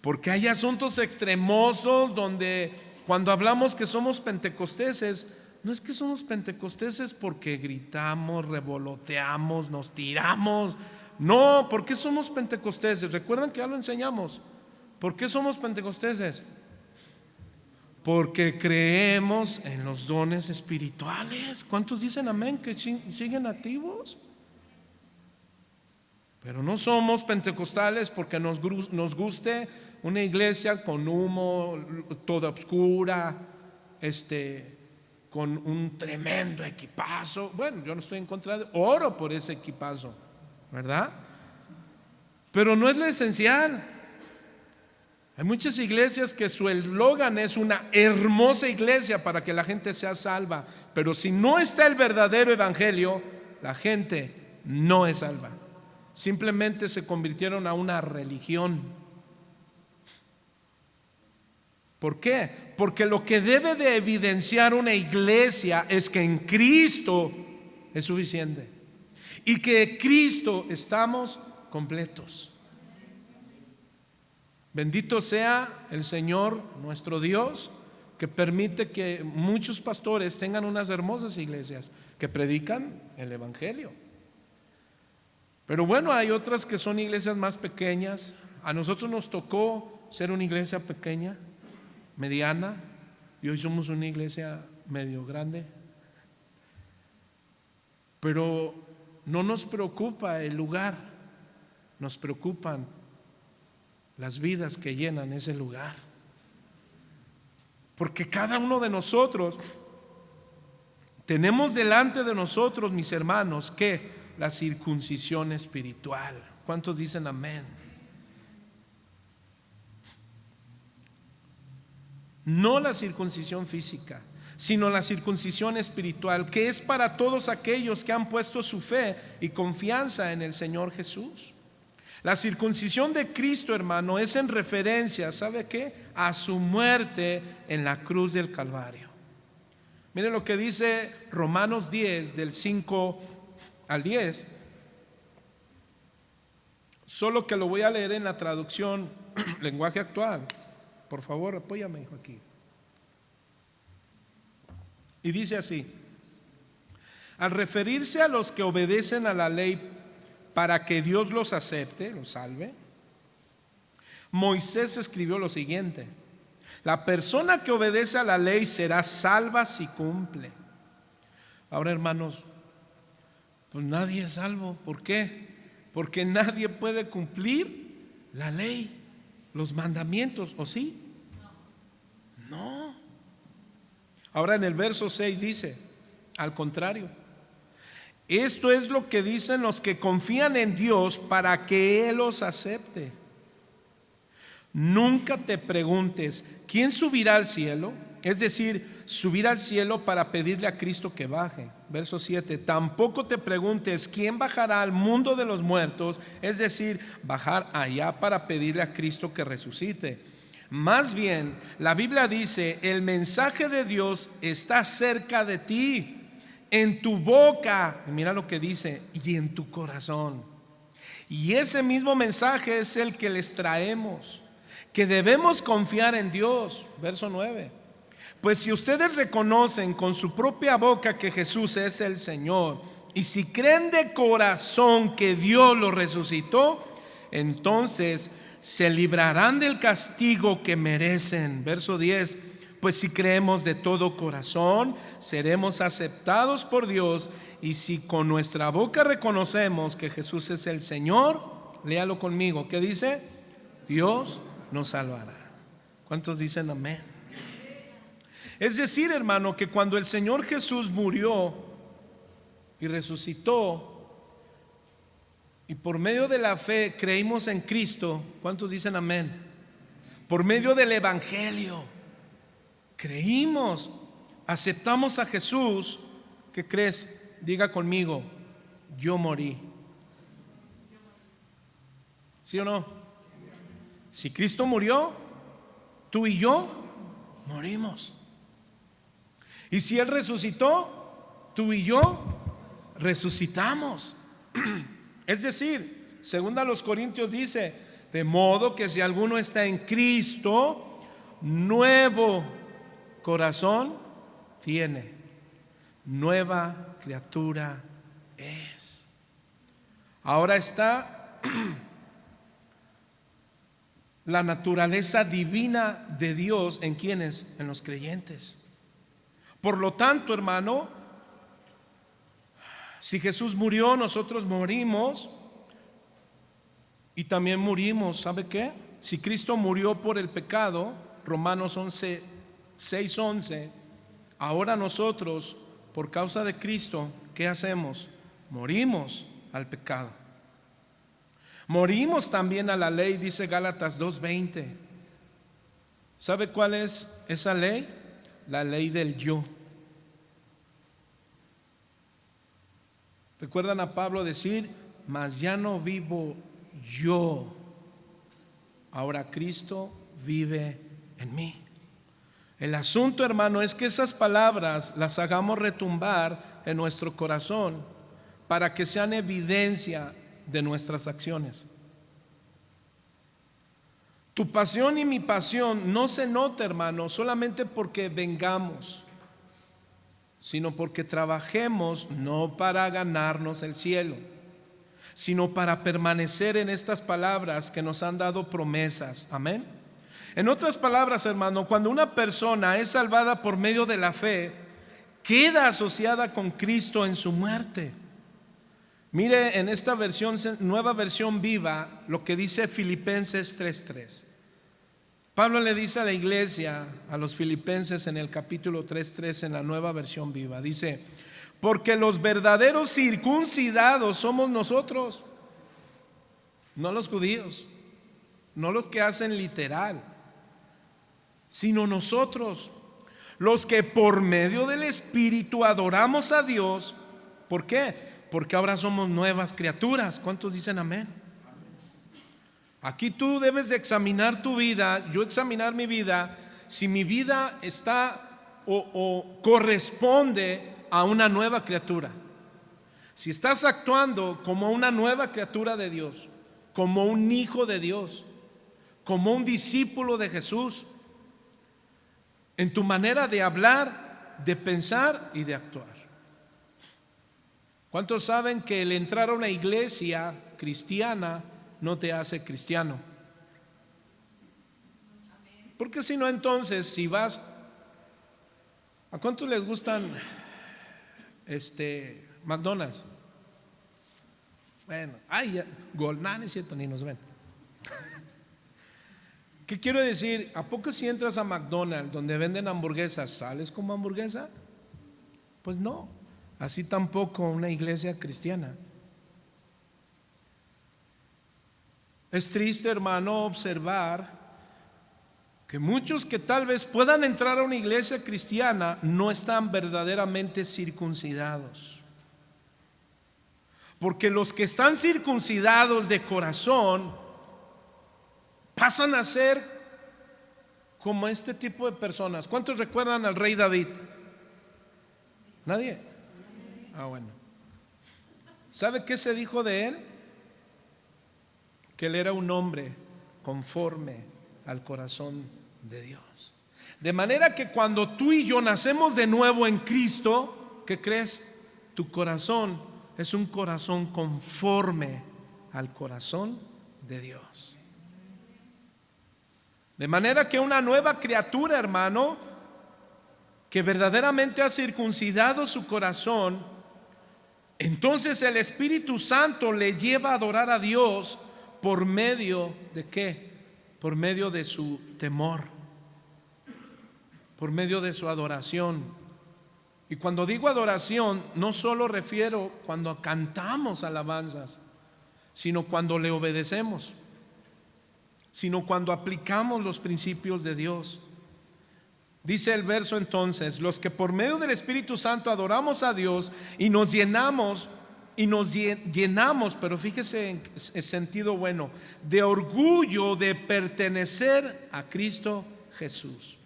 Speaker 1: Porque hay asuntos extremosos donde cuando hablamos que somos pentecosteses, no es que somos pentecosteses porque gritamos, revoloteamos, nos tiramos. No, ¿por qué somos pentecosteses? Recuerdan que ya lo enseñamos. ¿Por qué somos pentecosteses? Porque creemos en los dones espirituales. ¿Cuántos dicen amén? Que siguen activos. Pero no somos pentecostales porque nos guste una iglesia con humo, toda oscura, con un tremendo equipazo. Bueno, yo no estoy en contra de, oro por ese equipazo, ¿verdad? Pero no es lo esencial. Hay muchas iglesias que su eslogan es una hermosa iglesia para que la gente sea salva, pero si no está el verdadero evangelio, la gente no es salva. Simplemente se convirtieron a una religión. ¿Por qué? Porque lo que debe de evidenciar una iglesia es que en Cristo es suficiente y que en Cristo estamos completos. Bendito sea el Señor nuestro Dios, que permite que muchos pastores tengan unas hermosas iglesias que predican el evangelio. Pero bueno, hay otras que son iglesias más pequeñas. A nosotros nos tocó ser una iglesia pequeña, mediana, y hoy somos una iglesia medio grande. Pero no nos preocupa el lugar, nos preocupan las vidas que llenan ese lugar. Porque cada uno de nosotros tenemos delante de nosotros, mis hermanos, que la circuncisión espiritual. ¿Cuántos dicen amén? No la circuncisión física, sino la circuncisión espiritual, que es para todos aquellos que han puesto su fe y confianza en el Señor Jesús. La circuncisión de Cristo, hermano, es en referencia, ¿sabe qué? A su muerte en la cruz del Calvario. Miren lo que dice Romanos 10, del 5 al 10. Solo que lo voy a leer en la traducción lenguaje actual. Por favor, apóyame, hijo, aquí. Y dice así: al referirse a los que obedecen a la ley para que Dios los acepte, los salve, Moisés escribió lo siguiente: la persona que obedece a la ley será salva si cumple. Ahora, hermanos, pues nadie es salvo. ¿Por qué? Porque nadie puede cumplir la ley, los mandamientos, ¿o sí? No. Ahora en el verso 6 dice, al contrario, Esto es lo que dicen los que confían en Dios para que Él los acepte. Nunca te preguntes, ¿quién subirá al cielo? Es decir, subir al cielo para pedirle a Cristo que baje. Verso 7. Tampoco te preguntes, ¿quién bajará al mundo de los muertos? Es decir, bajar allá para pedirle a Cristo que resucite. Más bien, la Biblia dice, el mensaje de Dios está cerca de ti, en tu boca, y mira lo que dice, y en tu corazón. Y ese mismo mensaje es el que les traemos, que debemos confiar en Dios. Verso 9. Pues si ustedes reconocen con su propia boca que Jesús es el Señor, y si creen de corazón que Dios lo resucitó, entonces se librarán del castigo que merecen. Verso 10. Pues si creemos de todo corazón, seremos aceptados por Dios. Y si con nuestra boca reconocemos que Jesús es el Señor, léalo conmigo, ¿qué dice? Dios nos salvará. ¿Cuántos dicen amén? Es decir, hermano, que cuando el Señor Jesús murió y resucitó, y por medio de la fe creímos en Cristo, ¿cuántos dicen amén? Por medio del Evangelio creímos, aceptamos a Jesús. ¿Qué crees? Diga conmigo, yo morí. ¿Sí o no? Si Cristo murió, tú y yo morimos. Y si Él resucitó, tú y yo resucitamos. Es decir, según a los Corintios dice, de modo que si alguno está en Cristo, nuevo corazón tiene, nueva criatura es. Ahora está la naturaleza divina de Dios en quienes, en los creyentes. Por lo tanto, hermano, si Jesús murió, nosotros morimos y también morimos. ¿Sabe qué? Si Cristo murió por el pecado, Romanos 6:11, ahora nosotros, por causa de Cristo, ¿qué hacemos? Morimos al pecado. Morimos también a la ley, dice Gálatas 2:20. ¿Sabe cuál es esa ley? La ley del yo. ¿Recuerdan a Pablo decir, mas ya no vivo yo, ahora Cristo vive en mí? El asunto, hermano, es que esas palabras las hagamos retumbar en nuestro corazón para que sean evidencia de nuestras acciones. Tu pasión y mi pasión no se nota, hermano, solamente porque vengamos, sino porque trabajemos no para ganarnos el cielo, sino para permanecer en estas palabras que nos han dado promesas. Amén. En otras palabras, hermano, cuando una persona es salvada por medio de la fe, queda asociada con Cristo en su muerte. Mire en esta versión, nueva versión viva, lo que dice Filipenses 3:3. Pablo le dice a la iglesia, a los filipenses en el capítulo 3:3 en la nueva versión viva, dice, porque los verdaderos circuncidados somos nosotros, no los judíos, no los que hacen literal, sino nosotros, los que por medio del Espíritu adoramos a Dios. ¿Por qué? Porque ahora somos nuevas criaturas. ¿Cuántos dicen amén? Aquí tú debes de examinar tu vida, yo examinar mi vida, si mi vida está o corresponde a una nueva criatura. Si estás actuando como una nueva criatura de Dios, como un hijo de Dios, como un discípulo de Jesús, en tu manera de hablar, de pensar y de actuar. ¿Cuántos saben que el entrar a una iglesia cristiana no te hace cristiano? Porque si no, entonces, si vas, ¿a cuántos les gustan McDonald's? Bueno, Goldman, es cierto, ni nos ven. ¿Qué quiero decir? ¿A poco si entras a McDonald's donde venden hamburguesas, sales como hamburguesa? Pues no. así tampoco una iglesia cristiana. Es triste, hermano, observar que muchos que tal vez puedan entrar a una iglesia cristiana no están verdaderamente circuncidados. Porque los que están circuncidados de corazón pasan a ser como este tipo de personas. ¿Cuántos recuerdan al rey David? ¿Nadie? Ah, bueno. ¿Sabe qué se dijo de él? Que él era un hombre conforme al corazón de Dios. De manera que cuando tú y yo nacemos de nuevo en Cristo, ¿qué crees? Tu corazón es un corazón conforme al corazón de Dios. De manera que una nueva criatura, hermano, que verdaderamente ha circuncidado su corazón, entonces el Espíritu Santo le lleva a adorar a Dios por medio de ¿qué? Por medio de su temor, por medio de su adoración. Y cuando digo adoración, no solo refiero cuando cantamos alabanzas, sino cuando le obedecemos, sino cuando aplicamos los principios de Dios. Dice el verso entonces: los que por medio del Espíritu Santo adoramos a Dios y nos llenamos, pero fíjese en sentido bueno, de orgullo de pertenecer a Cristo Jesús.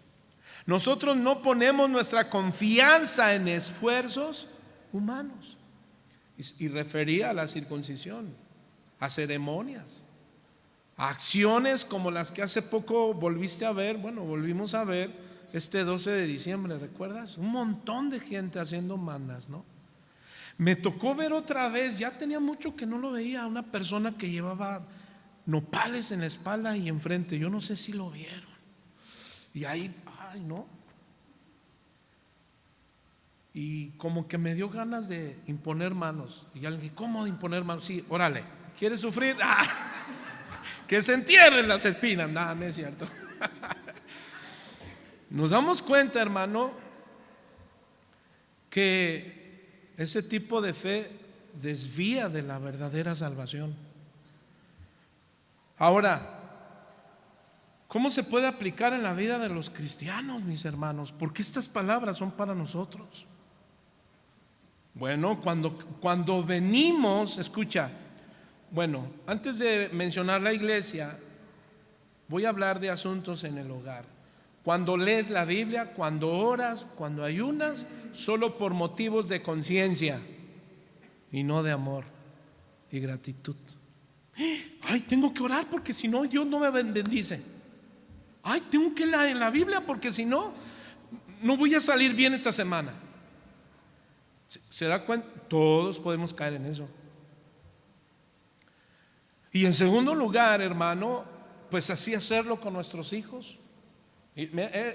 Speaker 1: Nosotros no ponemos nuestra confianza en esfuerzos humanos. Y refería a la circuncisión, a ceremonias, a acciones como las que hace poco volviste a ver. Bueno, volvimos a ver este 12 de diciembre, ¿recuerdas? Un montón de gente haciendo mandas, ¿no? Me tocó ver otra vez, ya tenía mucho que no lo veía, a una persona que llevaba nopales en la espalda y enfrente. Yo no sé si lo vieron. Y ahí, ay, no. Y como que me dio ganas de imponer manos. Y ya le dije: ¿cómo de imponer manos? Sí, órale, ¿quieres sufrir? ¡Ah! Que se entierren las espinas. Nada, no es cierto. Nos damos cuenta, hermano, que ese tipo de fe desvía de la verdadera salvación. Ahora, ¿cómo se puede aplicar en la vida de los cristianos, mis hermanos? Porque estas palabras son para nosotros. Bueno, cuando venimos, escucha, bueno, antes de mencionar la iglesia, voy a hablar de asuntos en el hogar. Cuando lees la Biblia, cuando oras, cuando ayunas, solo por motivos de conciencia y no de amor y gratitud. Ay, tengo que orar porque si no Dios no me bendice. Ay, tengo que leer en la Biblia porque si no, no voy a salir bien esta semana. ¿Se da cuenta? Todos podemos caer en eso. Y en segundo lugar, hermano, pues así hacerlo con nuestros hijos.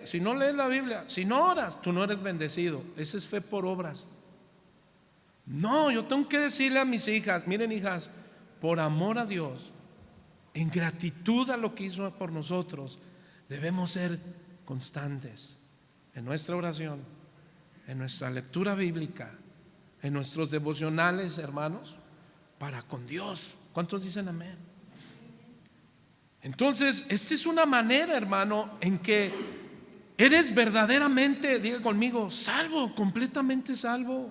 Speaker 1: Si no lees la Biblia, si no oras, tú no eres bendecido. Esa es fe por obras. No, yo tengo que decirle a mis hijas: miren, hijas, por amor a Dios, en gratitud a lo que hizo por nosotros, debemos ser constantes en nuestra oración, en nuestra lectura bíblica, en nuestros devocionales, hermanos, para con Dios. ¿Cuántos dicen amén? Entonces, esta es una manera, hermano, en que eres verdaderamente, diga conmigo, salvo, completamente salvo.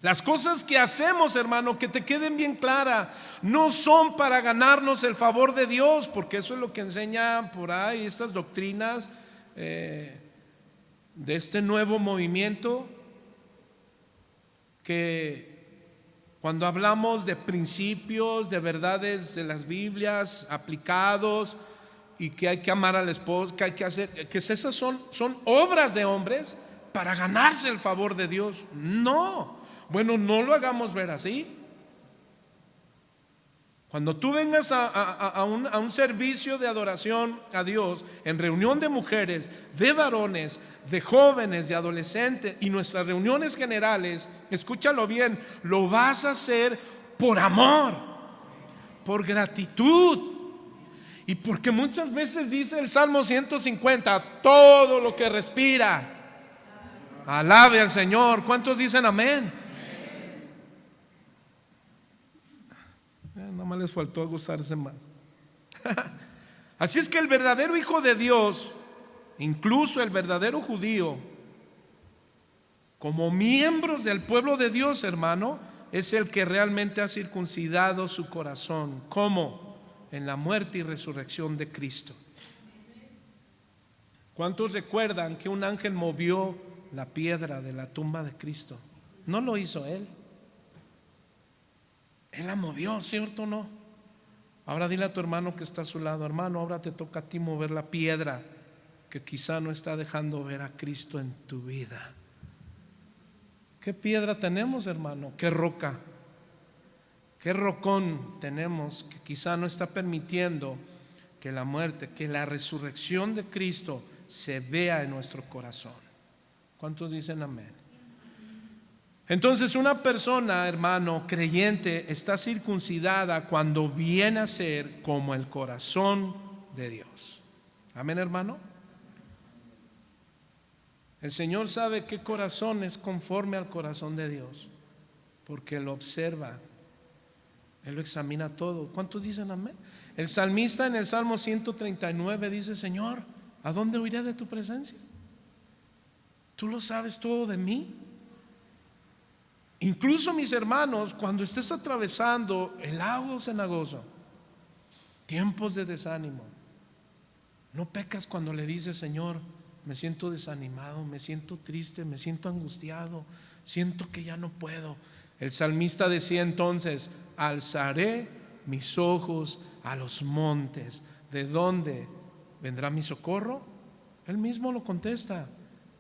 Speaker 1: Las cosas que hacemos, hermano, que te queden bien claras, no son para ganarnos el favor de Dios, porque eso es lo que enseñan por ahí estas doctrinas de este nuevo movimiento, que cuando hablamos de principios, de verdades de las Biblias aplicados, y que hay que amar al esposo, que hay que hacer, que esas son obras de hombres para ganarse el favor de Dios. No, bueno, no lo hagamos ver así. Cuando tú vengas a un servicio de adoración a Dios, en reunión de mujeres, de varones, de jóvenes, de adolescentes y nuestras reuniones generales, escúchalo bien, lo vas a hacer por amor, por gratitud. Y porque muchas veces dice el Salmo 150: todo lo que respira, Alabe al Señor. ¿Cuántos dicen amén? Nada más les faltó gozarse más. Así es que el verdadero hijo de Dios, incluso el verdadero judío, como miembros del pueblo de Dios, hermano, es el que realmente ha circuncidado su corazón. ¿Cómo? En la muerte y resurrección de Cristo. ¿Cuántos recuerdan que un ángel movió la piedra de la tumba de Cristo? No lo hizo él. Él la movió, ¿cierto o no? Ahora dile a tu hermano que está a su lado: hermano, ahora te toca a ti mover la piedra que quizá no está dejando ver a Cristo en tu vida. ¿Qué piedra tenemos, hermano? ¿Qué roca? ¿Qué rocón tenemos que quizá no está permitiendo que la muerte, que la resurrección de Cristo se vea en nuestro corazón? ¿Cuántos dicen amén? Entonces una persona, hermano, creyente, está circuncidada cuando viene a ser como el corazón de Dios. Amén, hermano. El Señor sabe qué corazón es conforme al corazón de Dios, porque lo observa, Él lo examina todo. ¿Cuántos dicen amén? El salmista en el Salmo 139 dice: Señor, ¿a dónde huiré de tu presencia? Tú lo sabes todo de mí. Incluso, mis hermanos, cuando estés atravesando el lago cenagoso, tiempos de desánimo, no pecas cuando le dices: Señor, me siento desanimado, me siento triste, me siento angustiado, siento que ya no puedo. El salmista decía entonces: alzaré mis ojos a los montes. ¿De dónde vendrá mi socorro? Él mismo lo contesta: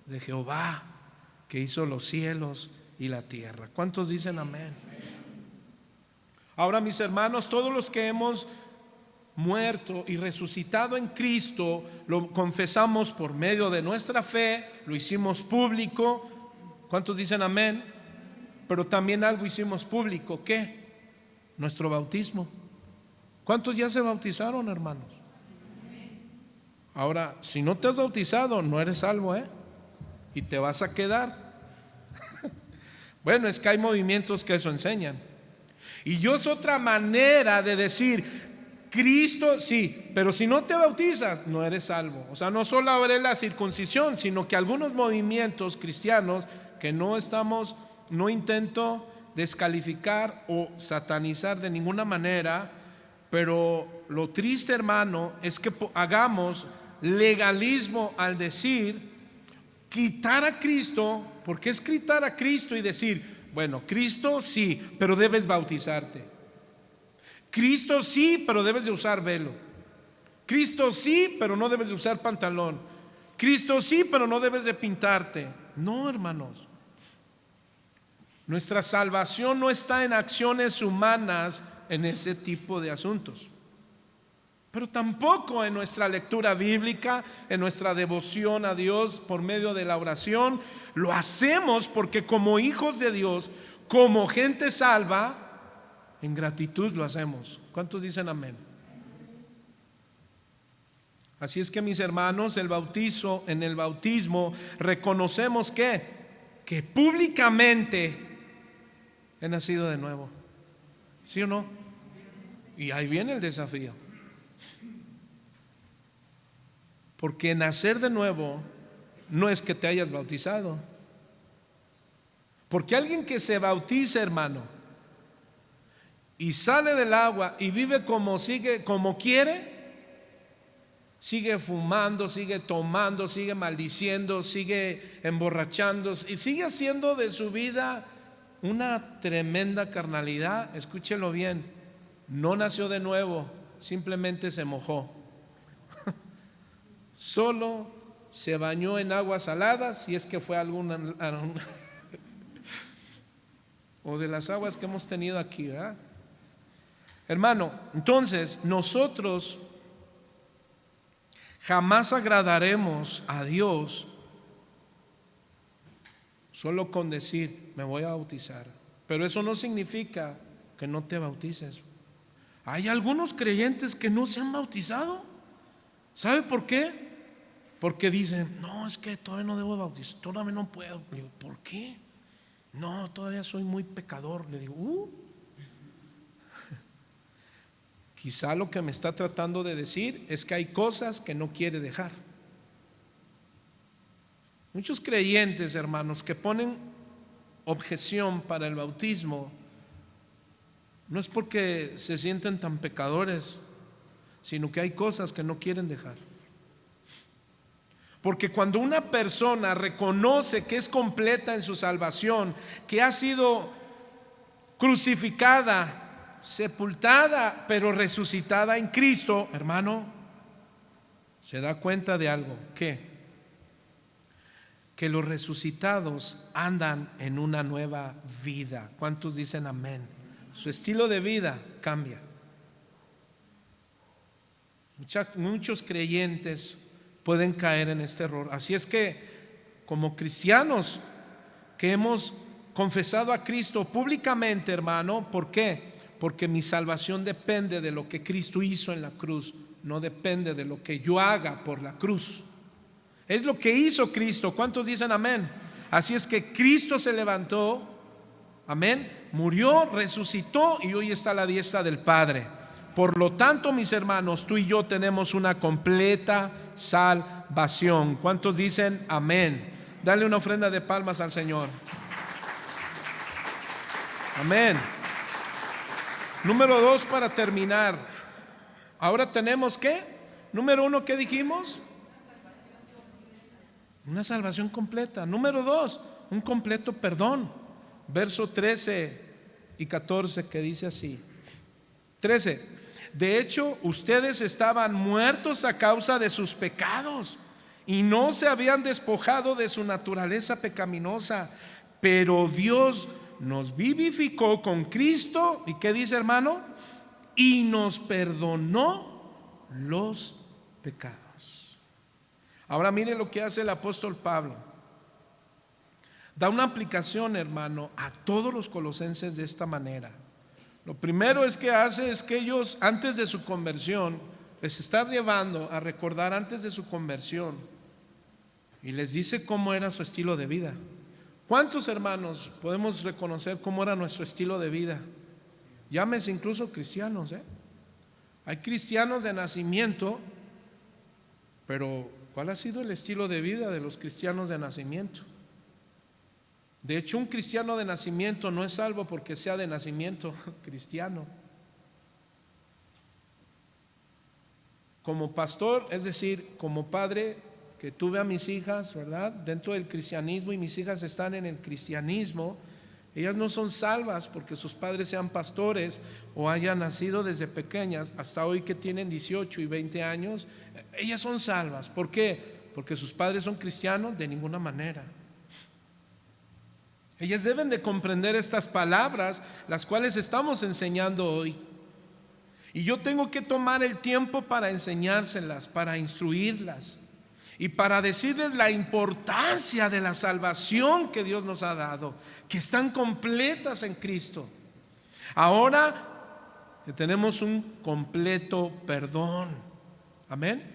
Speaker 1: de Jehová, que hizo los cielos y la tierra. ¿Cuántos dicen amén? Ahora, mis hermanos, todos los que hemos muerto y resucitado en Cristo, lo confesamos por medio de nuestra fe, lo hicimos público. ¿Cuántos dicen amén? Pero también algo hicimos público. ¿Qué? Nuestro bautismo. ¿Cuántos ya se bautizaron, hermanos? Ahora, si no te has bautizado, no eres salvo, y te vas a quedar. Bueno, es que hay movimientos que eso enseñan. Y yo es otra manera de decir: Cristo sí, pero si no te bautizas, no eres salvo. O sea, no solo habrá la circuncisión, sino que algunos movimientos cristianos que no intento descalificar o satanizar de ninguna manera, pero lo triste, hermano, es que hagamos legalismo al decir quitar a Cristo, porque es quitar a Cristo y decir: bueno, Cristo sí, pero debes bautizarte. Cristo sí, pero debes de usar velo. Cristo sí, pero no debes de usar pantalón. Cristo sí, pero no debes de pintarte. No, hermanos. Nuestra salvación no está en acciones humanas en ese tipo de asuntos, pero tampoco en nuestra lectura bíblica, en nuestra devoción a Dios por medio de la oración. Lo hacemos porque como hijos de Dios, como gente salva, en gratitud lo hacemos. ¿Cuántos dicen amén? Así es que, mis hermanos, en el bautismo reconocemos que públicamente he nacido de nuevo. ¿Sí o no? Y ahí viene el desafío. Porque nacer de nuevo no es que te hayas bautizado. Porque alguien que se bautiza, hermano, y sale del agua y vive como quiere, sigue fumando, sigue tomando, sigue maldiciendo, sigue emborrachándose y sigue haciendo de su vida una tremenda carnalidad. Escúchelo bien: no nació de nuevo, simplemente se mojó. Solo se bañó en aguas saladas, si es que fue alguna o de las aguas que hemos tenido aquí, ¿verdad? Hermano, entonces nosotros jamás agradaremos a Dios solo con decir: me voy a bautizar. Pero eso no significa que no te bautices. Hay algunos creyentes que no se han bautizado. ¿Sabe por qué? Porque dicen, no, es que todavía no debo bautizar, todavía no puedo. Le digo, ¿por qué? No, todavía soy muy pecador. Le digo, quizá lo que me está tratando de decir es que hay cosas que no quiere dejar. Muchos creyentes, hermanos, que ponen objeción para el bautismo, no es porque se sienten tan pecadores, sino que hay cosas que no quieren dejar. Porque cuando una persona reconoce que es completa en su salvación, que ha sido crucificada, sepultada, pero resucitada en Cristo, hermano, se da cuenta de algo. ¿Qué? Que los resucitados andan en una nueva vida. ¿Cuántos dicen amén? Su estilo de vida cambia. Muchos creyentes pueden caer en este error. Así es que, como cristianos que hemos confesado a Cristo públicamente, hermano, ¿por qué? Porque mi salvación depende de lo que Cristo hizo en la cruz, no depende de lo que yo haga por la cruz. Es lo que hizo Cristo. ¿Cuántos dicen amén? Así es que Cristo se levantó, amén, murió, resucitó y hoy está a la diestra del Padre. Por lo tanto, mis hermanos, tú y yo tenemos una completa salvación. ¿Cuántos dicen amén? Dale una ofrenda de palmas al Señor. Amén. Número 2, para terminar. Ahora tenemos ¿qué? Número 1, ¿qué dijimos? Una salvación completa. Número 2, un completo perdón. Verso 13 y 14 que dice así. 13. De hecho, ustedes estaban muertos a causa de sus pecados y no se habían despojado de su naturaleza pecaminosa, pero Dios nos vivificó con Cristo. ¿Y qué dice, hermano? Y nos perdonó los pecados. Ahora mire lo que hace el apóstol Pablo. Da una aplicación, hermano, a todos los colosenses de esta manera. Lo primero es que hace es que ellos, antes de su conversión, les está llevando a recordar antes de su conversión y les dice cómo era su estilo de vida. ¿Cuántos hermanos podemos reconocer cómo era nuestro estilo de vida? Llámese incluso cristianos, Hay cristianos de nacimiento, pero ¿cuál ha sido el estilo de vida de los cristianos de nacimiento? De hecho, un cristiano de nacimiento no es salvo porque sea de nacimiento cristiano. Como pastor, es decir, como padre que tuve a mis hijas, ¿verdad? Dentro del cristianismo, y mis hijas están en el cristianismo, ellas no son salvas porque sus padres sean pastores o hayan nacido desde pequeñas hasta hoy que tienen 18 y 20 años. Ellas son salvas. ¿Por qué? Porque sus padres son cristianos. De ninguna manera. Ellas deben de comprender estas palabras, las cuales estamos enseñando hoy. Y yo tengo que tomar el tiempo para enseñárselas, para instruirlas y para decirles la importancia de la salvación que Dios nos ha dado, que están completas en Cristo. Ahora que tenemos un completo perdón. Amén.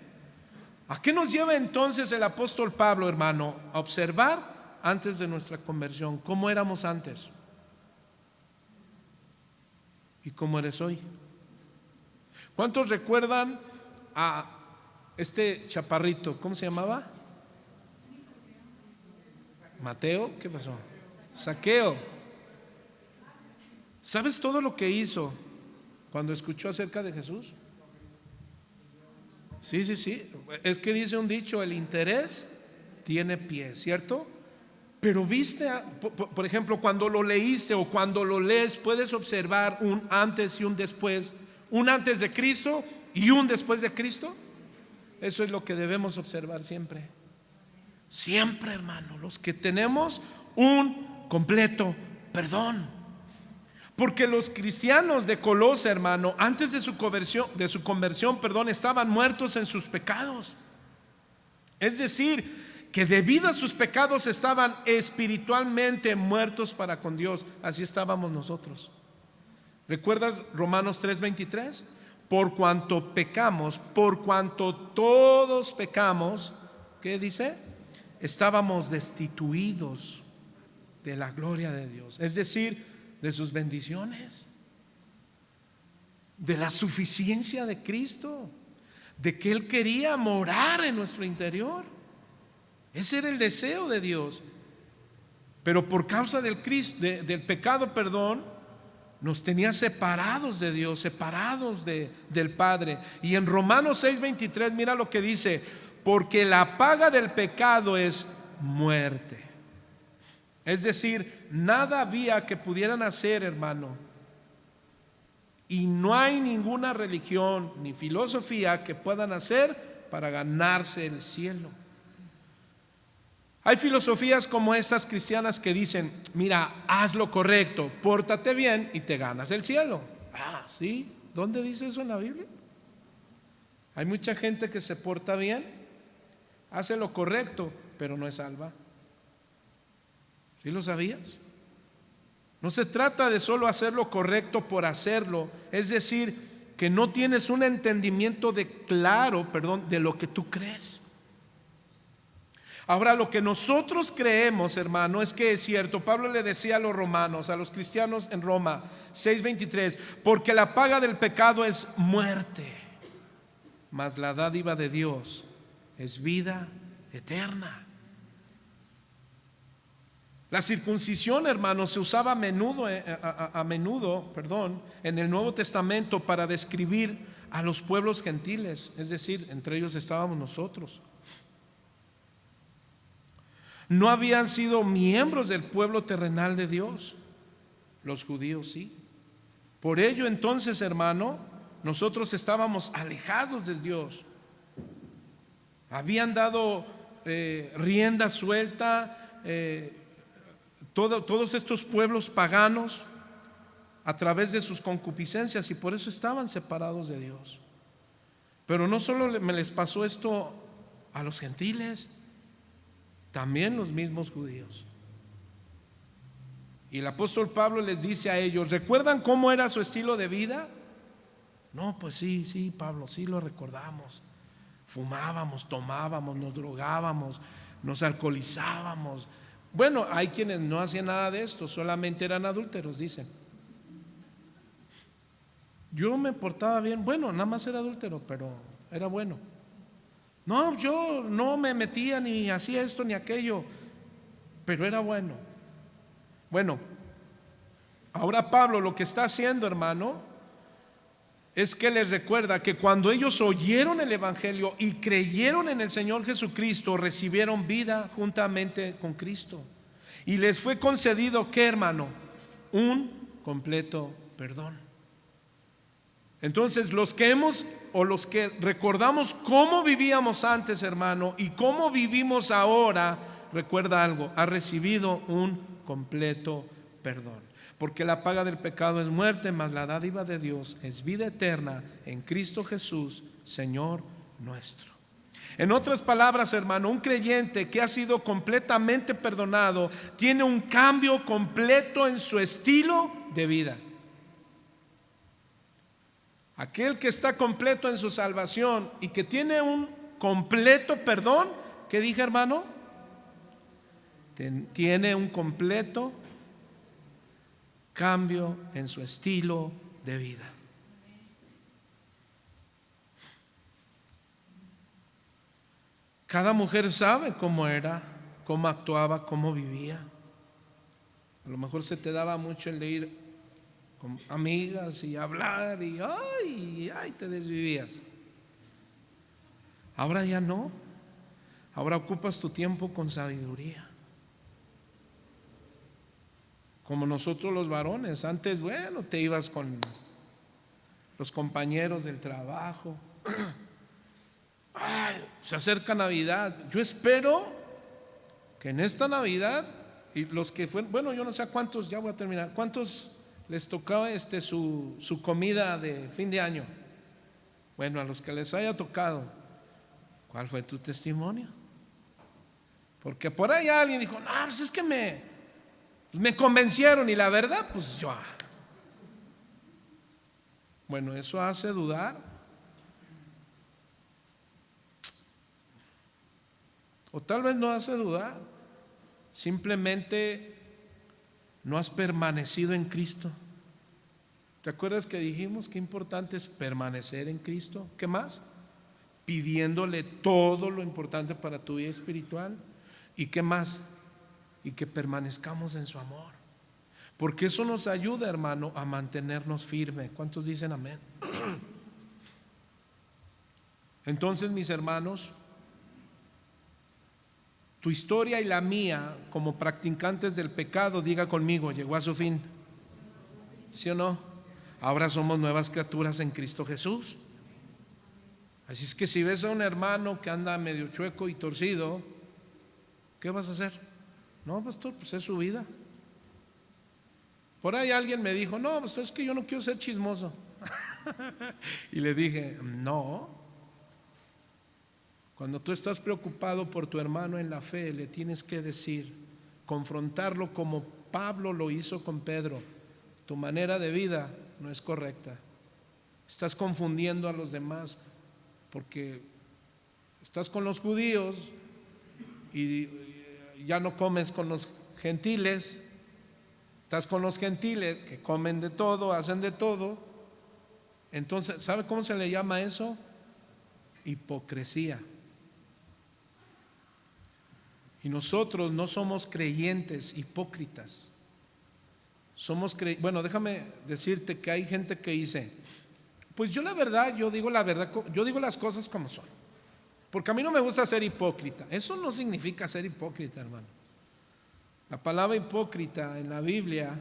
Speaker 1: ¿A qué nos lleva entonces el apóstol Pablo, hermano? A observar antes de nuestra conversión, ¿cómo éramos antes? ¿Y cómo eres hoy? ¿Cuántos recuerdan a este chaparrito? ¿Cómo se llamaba? Mateo. ¿Qué pasó? Zaqueo. ¿Sabes todo lo que hizo cuando escuchó acerca de Jesús? Sí. Es que dice un dicho, el interés tiene pie, ¿cierto? Pero viste, por ejemplo, cuando lo leíste o cuando lo lees, puedes observar un antes y un después, un antes de Cristo y un después de Cristo. Eso es lo que debemos observar siempre. Siempre, hermano, los que tenemos un completo perdón. Porque los cristianos de Colosas, hermano, antes de su conversión, estaban muertos en sus pecados. Es decir, que debido a sus pecados estaban espiritualmente muertos para con Dios. Así estábamos nosotros. ¿Recuerdas Romanos 3:23? Por cuanto pecamos, por cuanto todos pecamos, ¿qué dice? Estábamos destituidos de la gloria de Dios, es decir, de sus bendiciones, de la suficiencia de Cristo, de que Él quería morar en nuestro interior. Ese era el deseo de Dios. Pero por causa del pecado, nos tenía separados de Dios, separados del Padre. Y en Romanos 6:23, mira lo que dice: porque la paga del pecado es muerte. Es decir, nada había que pudieran hacer, hermano. Y no hay ninguna religión ni filosofía que puedan hacer para ganarse el cielo. Hay filosofías como estas cristianas que dicen: mira, haz lo correcto, pórtate bien y te ganas el cielo. Ah, ¿sí? ¿Dónde dice eso en la Biblia? Hay mucha gente que se porta bien, hace lo correcto, pero no es salva. ¿Sí lo sabías? No se trata de solo hacer lo correcto por hacerlo, es decir, que no tienes un entendimiento de lo que tú crees. Ahora, lo que nosotros creemos, hermano, es que es cierto. Pablo le decía a los romanos, a los cristianos en Roma 6:23, porque la paga del pecado es muerte, mas la dádiva de Dios es vida eterna. La circuncisión, hermano, se usaba a menudo en el Nuevo Testamento para describir a los pueblos gentiles, es decir, entre ellos estábamos nosotros. No habían sido miembros del pueblo terrenal de Dios. Los judíos sí. Por ello entonces, hermano, nosotros estábamos alejados de Dios. Habían dado rienda suelta todos estos pueblos paganos a través de sus concupiscencias, y por eso estaban separados de Dios. Pero no solo me les pasó esto a los gentiles, también los mismos judíos. Y el apóstol Pablo les dice a ellos: ¿recuerdan cómo era su estilo de vida? No, pues sí, Pablo, sí lo recordamos. Fumábamos, tomábamos, nos drogábamos, nos alcoholizábamos. Bueno, hay quienes no hacían nada de esto, solamente eran adúlteros, dicen. Yo me portaba bien, bueno, nada más era adúltero, pero era bueno. No, yo no me metía ni hacía esto ni aquello, pero era bueno. Bueno, ahora Pablo lo que está haciendo, hermano, es que les recuerda que cuando ellos oyeron el evangelio y creyeron en el Señor Jesucristo, recibieron vida juntamente con Cristo. Y les fue concedido, ¿qué, hermano? Un completo perdón. Entonces, los que recordamos cómo vivíamos antes, hermano, y cómo vivimos ahora, recuerda algo: ha recibido un completo perdón. Porque la paga del pecado es muerte, mas la dádiva de Dios es vida eterna en Cristo Jesús, Señor nuestro. En otras palabras, hermano, un creyente que ha sido completamente perdonado tiene un cambio completo en su estilo de vida. Aquel que está completo en su salvación y que tiene un completo perdón, ¿qué dije, hermano? Tiene un completo cambio en su estilo de vida. Cada mujer sabe cómo era, cómo actuaba, cómo vivía. A lo mejor se te daba mucho el de ir con amigas y hablar y ay, te desvivías. Ahora ya no. Ahora ocupas tu tiempo con sabiduría. Como nosotros los varones, antes, bueno, te ibas con los compañeros del trabajo. Ay, se acerca Navidad. Yo espero que en esta Navidad, y los que fueron, bueno, yo no sé a cuántos, ya voy a terminar, ¿cuántos les tocaba su comida de fin de año? Bueno, a los que les haya tocado, ¿cuál fue tu testimonio? Porque por ahí alguien dijo: no, pues es que me convencieron, y la verdad, pues yo. Bueno, eso hace dudar. O tal vez no hace dudar, simplemente no has permanecido en Cristo. ¿Te acuerdas que dijimos que importante es permanecer en Cristo? ¿Qué más? Pidiéndole todo lo importante para tu vida espiritual. ¿Y qué más? Y que permanezcamos en su amor. Porque eso nos ayuda, hermano, a mantenernos firmes. ¿Cuántos dicen amén? Entonces, mis hermanos, tu historia y la mía como practicantes del pecado, diga conmigo, llegó a su fin. ¿Sí o no? Ahora somos nuevas criaturas en Cristo Jesús. Así es que si ves a un hermano que anda medio chueco y torcido, ¿qué vas a hacer? No, pastor, pues es su vida. Por ahí alguien me dijo, no, pastor, es que yo no quiero ser chismoso. Y le dije, no. Cuando tú estás preocupado por tu hermano en la fe, le tienes que decir, confrontarlo como Pablo lo hizo con Pedro. Tu manera de vida no es correcta. Estás confundiendo a los demás porque estás con los judíos y ya no comes con los gentiles. Estás con los gentiles que comen de todo, hacen de todo. Entonces, ¿sabe cómo se le llama eso? Hipocresía. Y nosotros no somos creyentes hipócritas. Bueno, déjame decirte que hay gente que dice, pues yo la verdad, yo digo las cosas como son, porque a mí no me gusta ser hipócrita. Eso no significa ser hipócrita, hermano. La palabra hipócrita en la Biblia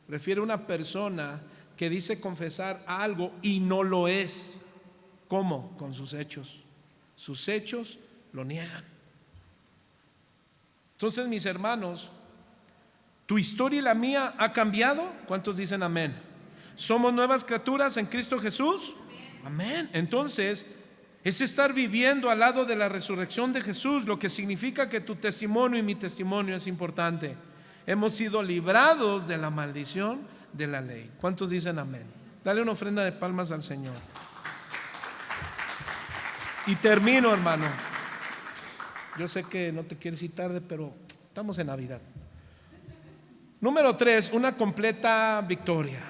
Speaker 1: refiere a una persona que dice confesar algo y no lo es. ¿Cómo? Con sus hechos. Sus hechos lo niegan. Entonces, mis hermanos, ¿tu historia y la mía ha cambiado? ¿Cuántos dicen amén? ¿Somos nuevas criaturas en Cristo Jesús? Amén. Entonces, es estar viviendo al lado de la resurrección de Jesús, lo que significa que tu testimonio y mi testimonio es importante. Hemos sido librados de la maldición de la ley. ¿Cuántos dicen amén? Dale una ofrenda de palmas al Señor. Y termino, hermano. Yo sé que no te quieres ir tarde, pero estamos en Navidad. Número 3, una completa victoria,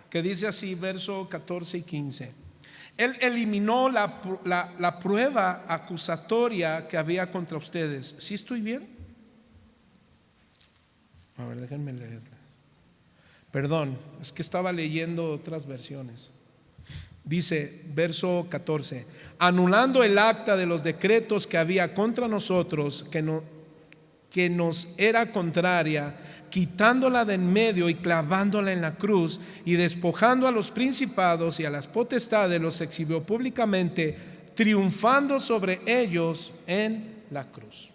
Speaker 1: que dice así, verso 14 y 15. Él eliminó la prueba acusatoria que había contra ustedes. ¿Sí estoy bien? A ver, déjenme leerla. Perdón, es que estaba leyendo otras versiones. Dice, verso 14, anulando el acta de los decretos que había contra nosotros, que nos era contraria, quitándola de en medio y clavándola en la cruz, y despojando a los principados y a las potestades, los exhibió públicamente, triunfando sobre ellos en la cruz.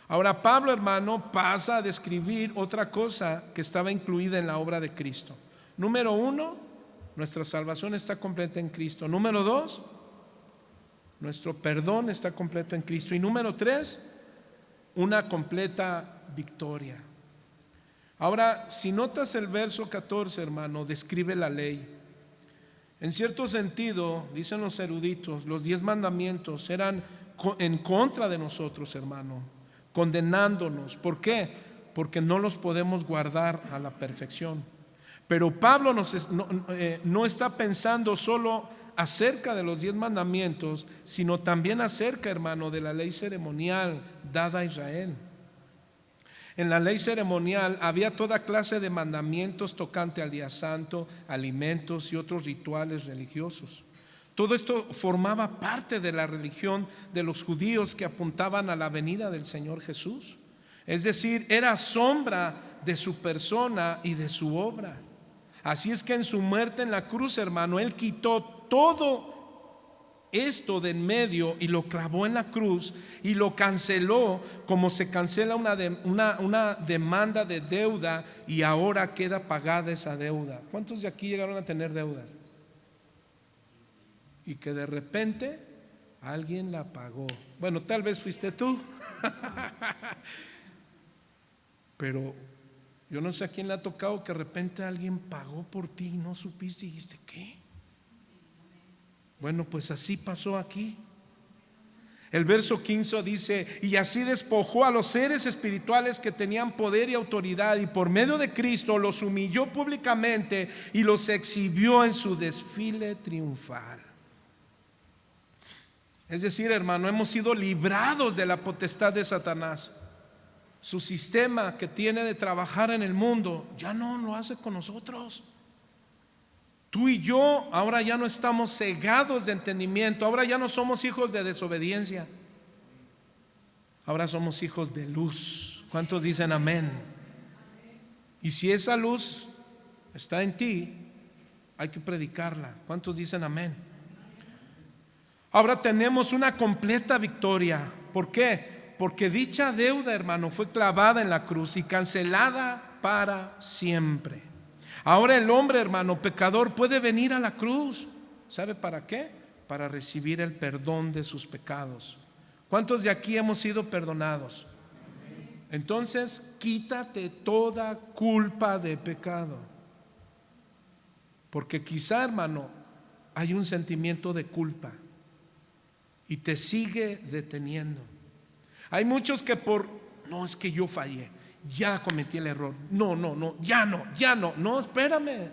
Speaker 1: Ahora Pablo, hermano, pasa a describir otra cosa que estaba incluida en la obra de Cristo. Número 1, nuestra salvación está completa en Cristo. Número 2, nuestro perdón está completo en Cristo. Y número 3, una completa victoria. Ahora, si notas el verso 14, hermano, describe la ley. En cierto sentido, dicen los eruditos, los 10 mandamientos eran en contra de nosotros, hermano, condenándonos. ¿Por qué? Porque no los podemos guardar a la perfección. Pero Pablo no está pensando solo acerca de los 10 mandamientos, sino también acerca, hermano, de la ley ceremonial dada a Israel. En la ley ceremonial había toda clase de mandamientos tocante al día santo, alimentos y otros rituales religiosos. Todo esto formaba parte de la religión de los judíos que apuntaban a la venida del Señor Jesús. Es decir, era sombra de su persona y de su obra. Así es que en su muerte en la cruz, hermano, Él quitó todo esto de en medio y lo clavó en la cruz y lo canceló, como se cancela una demanda de deuda, y ahora queda pagada esa deuda. ¿Cuántos de aquí llegaron a tener deudas? Y que de repente alguien la pagó. Bueno, tal vez fuiste tú. Pero yo no sé a quién le ha tocado que de repente alguien pagó por ti y no supiste y dijiste, ¿qué? Bueno, pues así pasó aquí. El verso 15 dice: y así despojó a los seres espirituales que tenían poder y autoridad, y por medio de Cristo los humilló públicamente y los exhibió en su desfile triunfal. Es decir, hermano, hemos sido librados de la potestad de Satanás. Su sistema que tiene de trabajar en el mundo ya no lo hace con nosotros. Tú y yo ahora ya no estamos cegados de entendimiento. Ahora ya no somos hijos de desobediencia. Ahora somos hijos de luz. ¿Cuántos dicen amén? Y si esa luz está en ti, hay que predicarla. ¿Cuántos dicen amén? Ahora tenemos una completa victoria. ¿Por qué? Porque dicha deuda, hermano, fue clavada en la cruz y cancelada para siempre. Ahora el hombre, hermano, pecador, puede venir a la cruz. ¿Sabe para qué? Para recibir el perdón de sus pecados. ¿Cuántos de aquí hemos sido perdonados? Entonces, quítate toda culpa de pecado. Porque quizá, hermano, hay un sentimiento de culpa y te sigue deteniendo. Hay muchos que no, es que yo fallé, ya cometí el error. Ya no. No, espérame.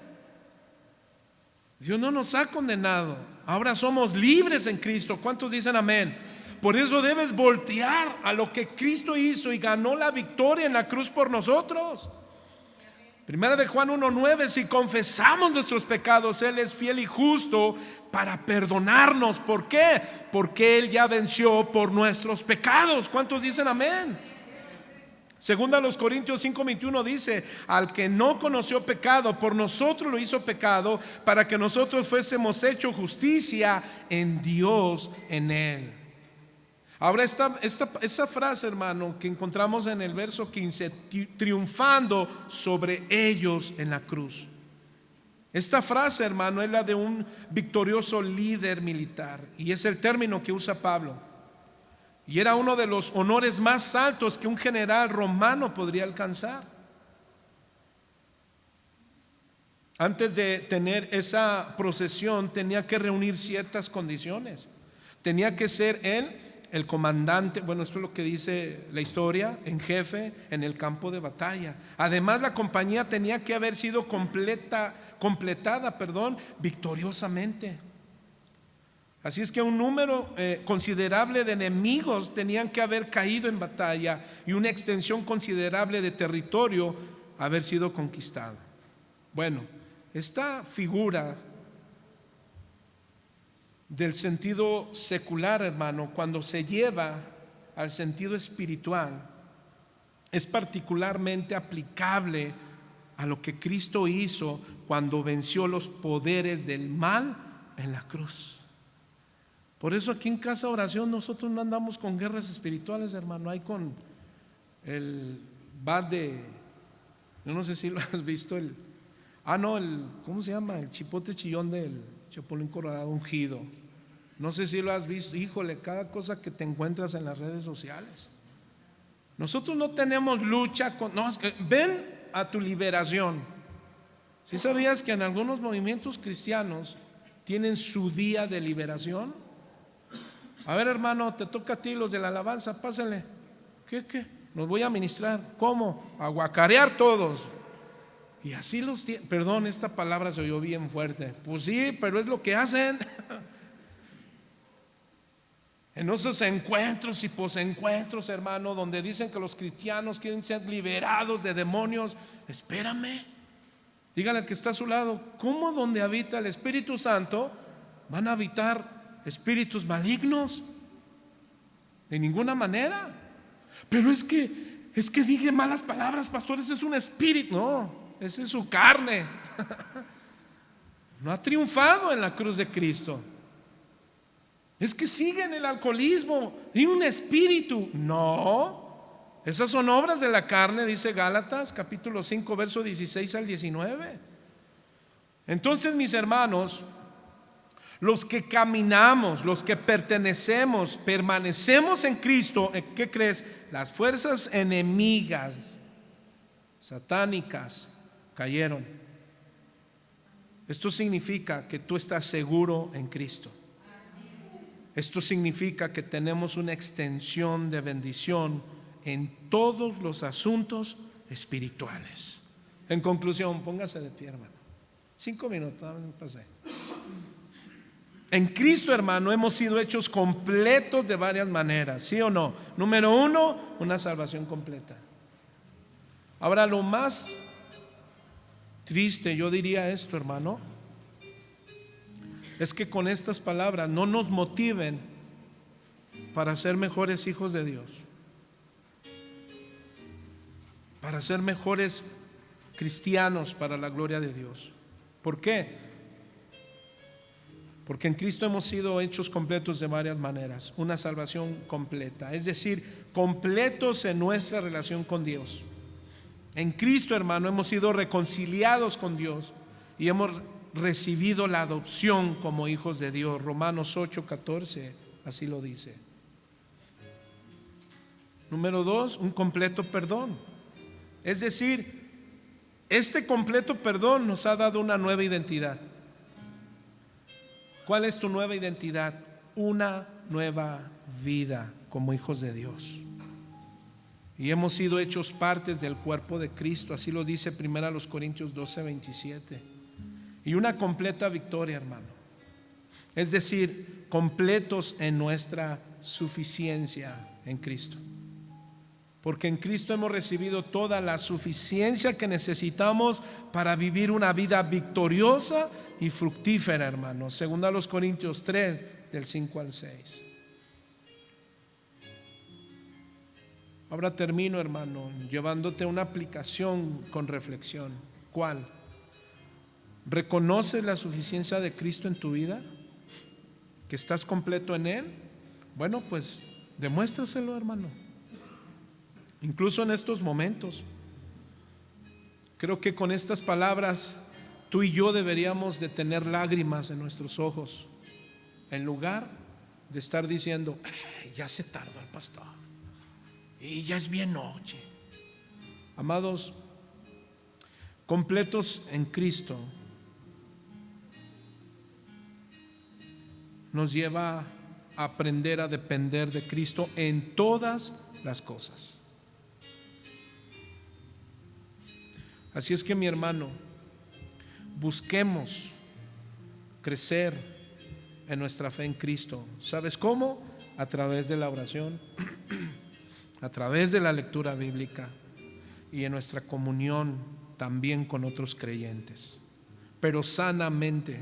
Speaker 1: Dios no nos ha condenado. Ahora somos libres en Cristo. ¿Cuántos dicen amén? Por eso debes voltear a lo que Cristo hizo y ganó la victoria en la cruz por nosotros. Primera de Juan 1:9: si confesamos nuestros pecados, Él es fiel y justo para perdonarnos. ¿Por qué? Porque Él ya venció por nuestros pecados. ¿Cuántos dicen amén? Segunda a los Corintios 5:21 dice: al que no conoció pecado, por nosotros lo hizo pecado, para que nosotros fuésemos hecho justicia en Dios en Él. Ahora esta frase, hermano, que encontramos en el verso 15, triunfando sobre ellos en la cruz. Esta frase, hermano, es la de un victorioso líder militar, y es el término que usa Pablo. Y era uno de los honores más altos que un general romano podría alcanzar. Antes de tener esa procesión, tenía que reunir ciertas condiciones. Tenía que ser él el comandante, bueno, esto es lo que dice la historia, en jefe en el campo de batalla. Además, la compañía tenía que haber sido completada, victoriosamente. Así es que un número considerable de enemigos tenían que haber caído en batalla y una extensión considerable de territorio haber sido conquistado. Bueno, esta figura del sentido secular, hermano, cuando se lleva al sentido espiritual, es particularmente aplicable a lo que Cristo hizo cuando venció los poderes del mal en la cruz. Por eso aquí en Casa Oración nosotros no andamos con guerras espirituales, hermano. Hay con el bat de, yo no sé si lo has visto, ¿cómo se llama? El chipote chillón del Chapulín Colorado ungido. No sé si lo has visto. Híjole, cada cosa que te encuentras en las redes sociales. Nosotros no tenemos lucha con, no, ven a tu liberación. ¿Sí sabías que en algunos movimientos cristianos tienen su día de liberación? A ver, hermano, te toca a ti, los de la alabanza, pásenle. ¿Qué? Nos voy a ministrar. ¿Cómo? A guacarear todos. Y así perdón, esta palabra se oyó bien fuerte. Pues sí, pero es lo que hacen. En esos encuentros y posencuentros, hermano, donde dicen que los cristianos quieren ser liberados de demonios, espérame. Dígale al que está a su lado: ¿cómo donde habita el Espíritu Santo van a habitar espíritus malignos? De ninguna manera. Pero es que dije malas palabras, pastor, ese es un espíritu. No, esa es su carne. No ha triunfado en la cruz de Cristo. Es que sigue en el alcoholismo y un espíritu. No, esas son obras de la carne, dice Gálatas capítulo 5 verso 16 al 19. Entonces, mis hermanos, los que caminamos, los que pertenecemos, permanecemos en Cristo, ¿qué crees? Las fuerzas enemigas satánicas cayeron. Esto significa que tú estás seguro en Cristo. Esto significa que tenemos una extensión de bendición en todos los asuntos espirituales. En conclusión, póngase de pie, hermano. 5 minutos, me pasé. En Cristo, hermano, hemos sido hechos completos de varias maneras, ¿sí o no? Número 1, una salvación completa. Ahora, lo más triste, yo diría esto, hermano, es que con estas palabras no nos motiven para ser mejores hijos de Dios, para ser mejores cristianos para la gloria de Dios. ¿Por qué? Porque en Cristo hemos sido hechos completos de varias maneras. Una salvación completa, es decir, completos en nuestra relación con Dios. En Cristo, hermano, hemos sido reconciliados con Dios y hemos recibido la adopción como hijos de Dios. Romanos 8:14 así lo dice. Número 2, un completo perdón. Es decir, este completo perdón nos ha dado una nueva identidad. ¿Cuál es tu nueva identidad? Una nueva vida como hijos de Dios. Y hemos sido hechos partes del cuerpo de Cristo, así lo dice 1 Corintios 12:27. Y una completa victoria, hermano. Es decir, completos en nuestra suficiencia en Cristo. Porque en Cristo hemos recibido toda la suficiencia que necesitamos para vivir una vida victoriosa y fructífera, hermano. 2 Corintios 3, del 5 al 6. Ahora termino, hermano, llevándote una aplicación con reflexión. ¿Cuál? ¿Reconoces la suficiencia de Cristo en tu vida? ¿Que estás completo en Él? Bueno, pues demuéstraselo, hermano. Incluso en estos momentos. Creo que con estas palabras tú y yo deberíamos de tener lágrimas en nuestros ojos, en lugar de estar diciendo: ya se tardó el pastor y ya es bien noche. Amados, completos en Cristo nos lleva a aprender a depender de Cristo en todas las cosas. Así es que, mi hermano, busquemos crecer en nuestra fe en Cristo. ¿Sabes cómo? A través de la oración, a través de la lectura bíblica y en nuestra comunión también con otros creyentes, pero sanamente.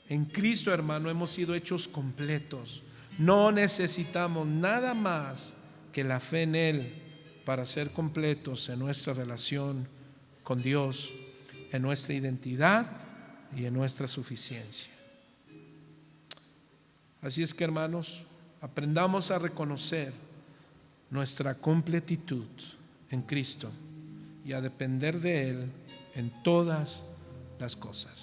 Speaker 1: En Cristo, hermano, hemos sido hechos completos. No necesitamos nada más que la fe en Él para ser completos en nuestra relación con Dios, en nuestra identidad y en nuestra suficiencia. Así es que, hermanos, aprendamos a reconocer nuestra completitud en Cristo y a depender de Él en todas las cosas.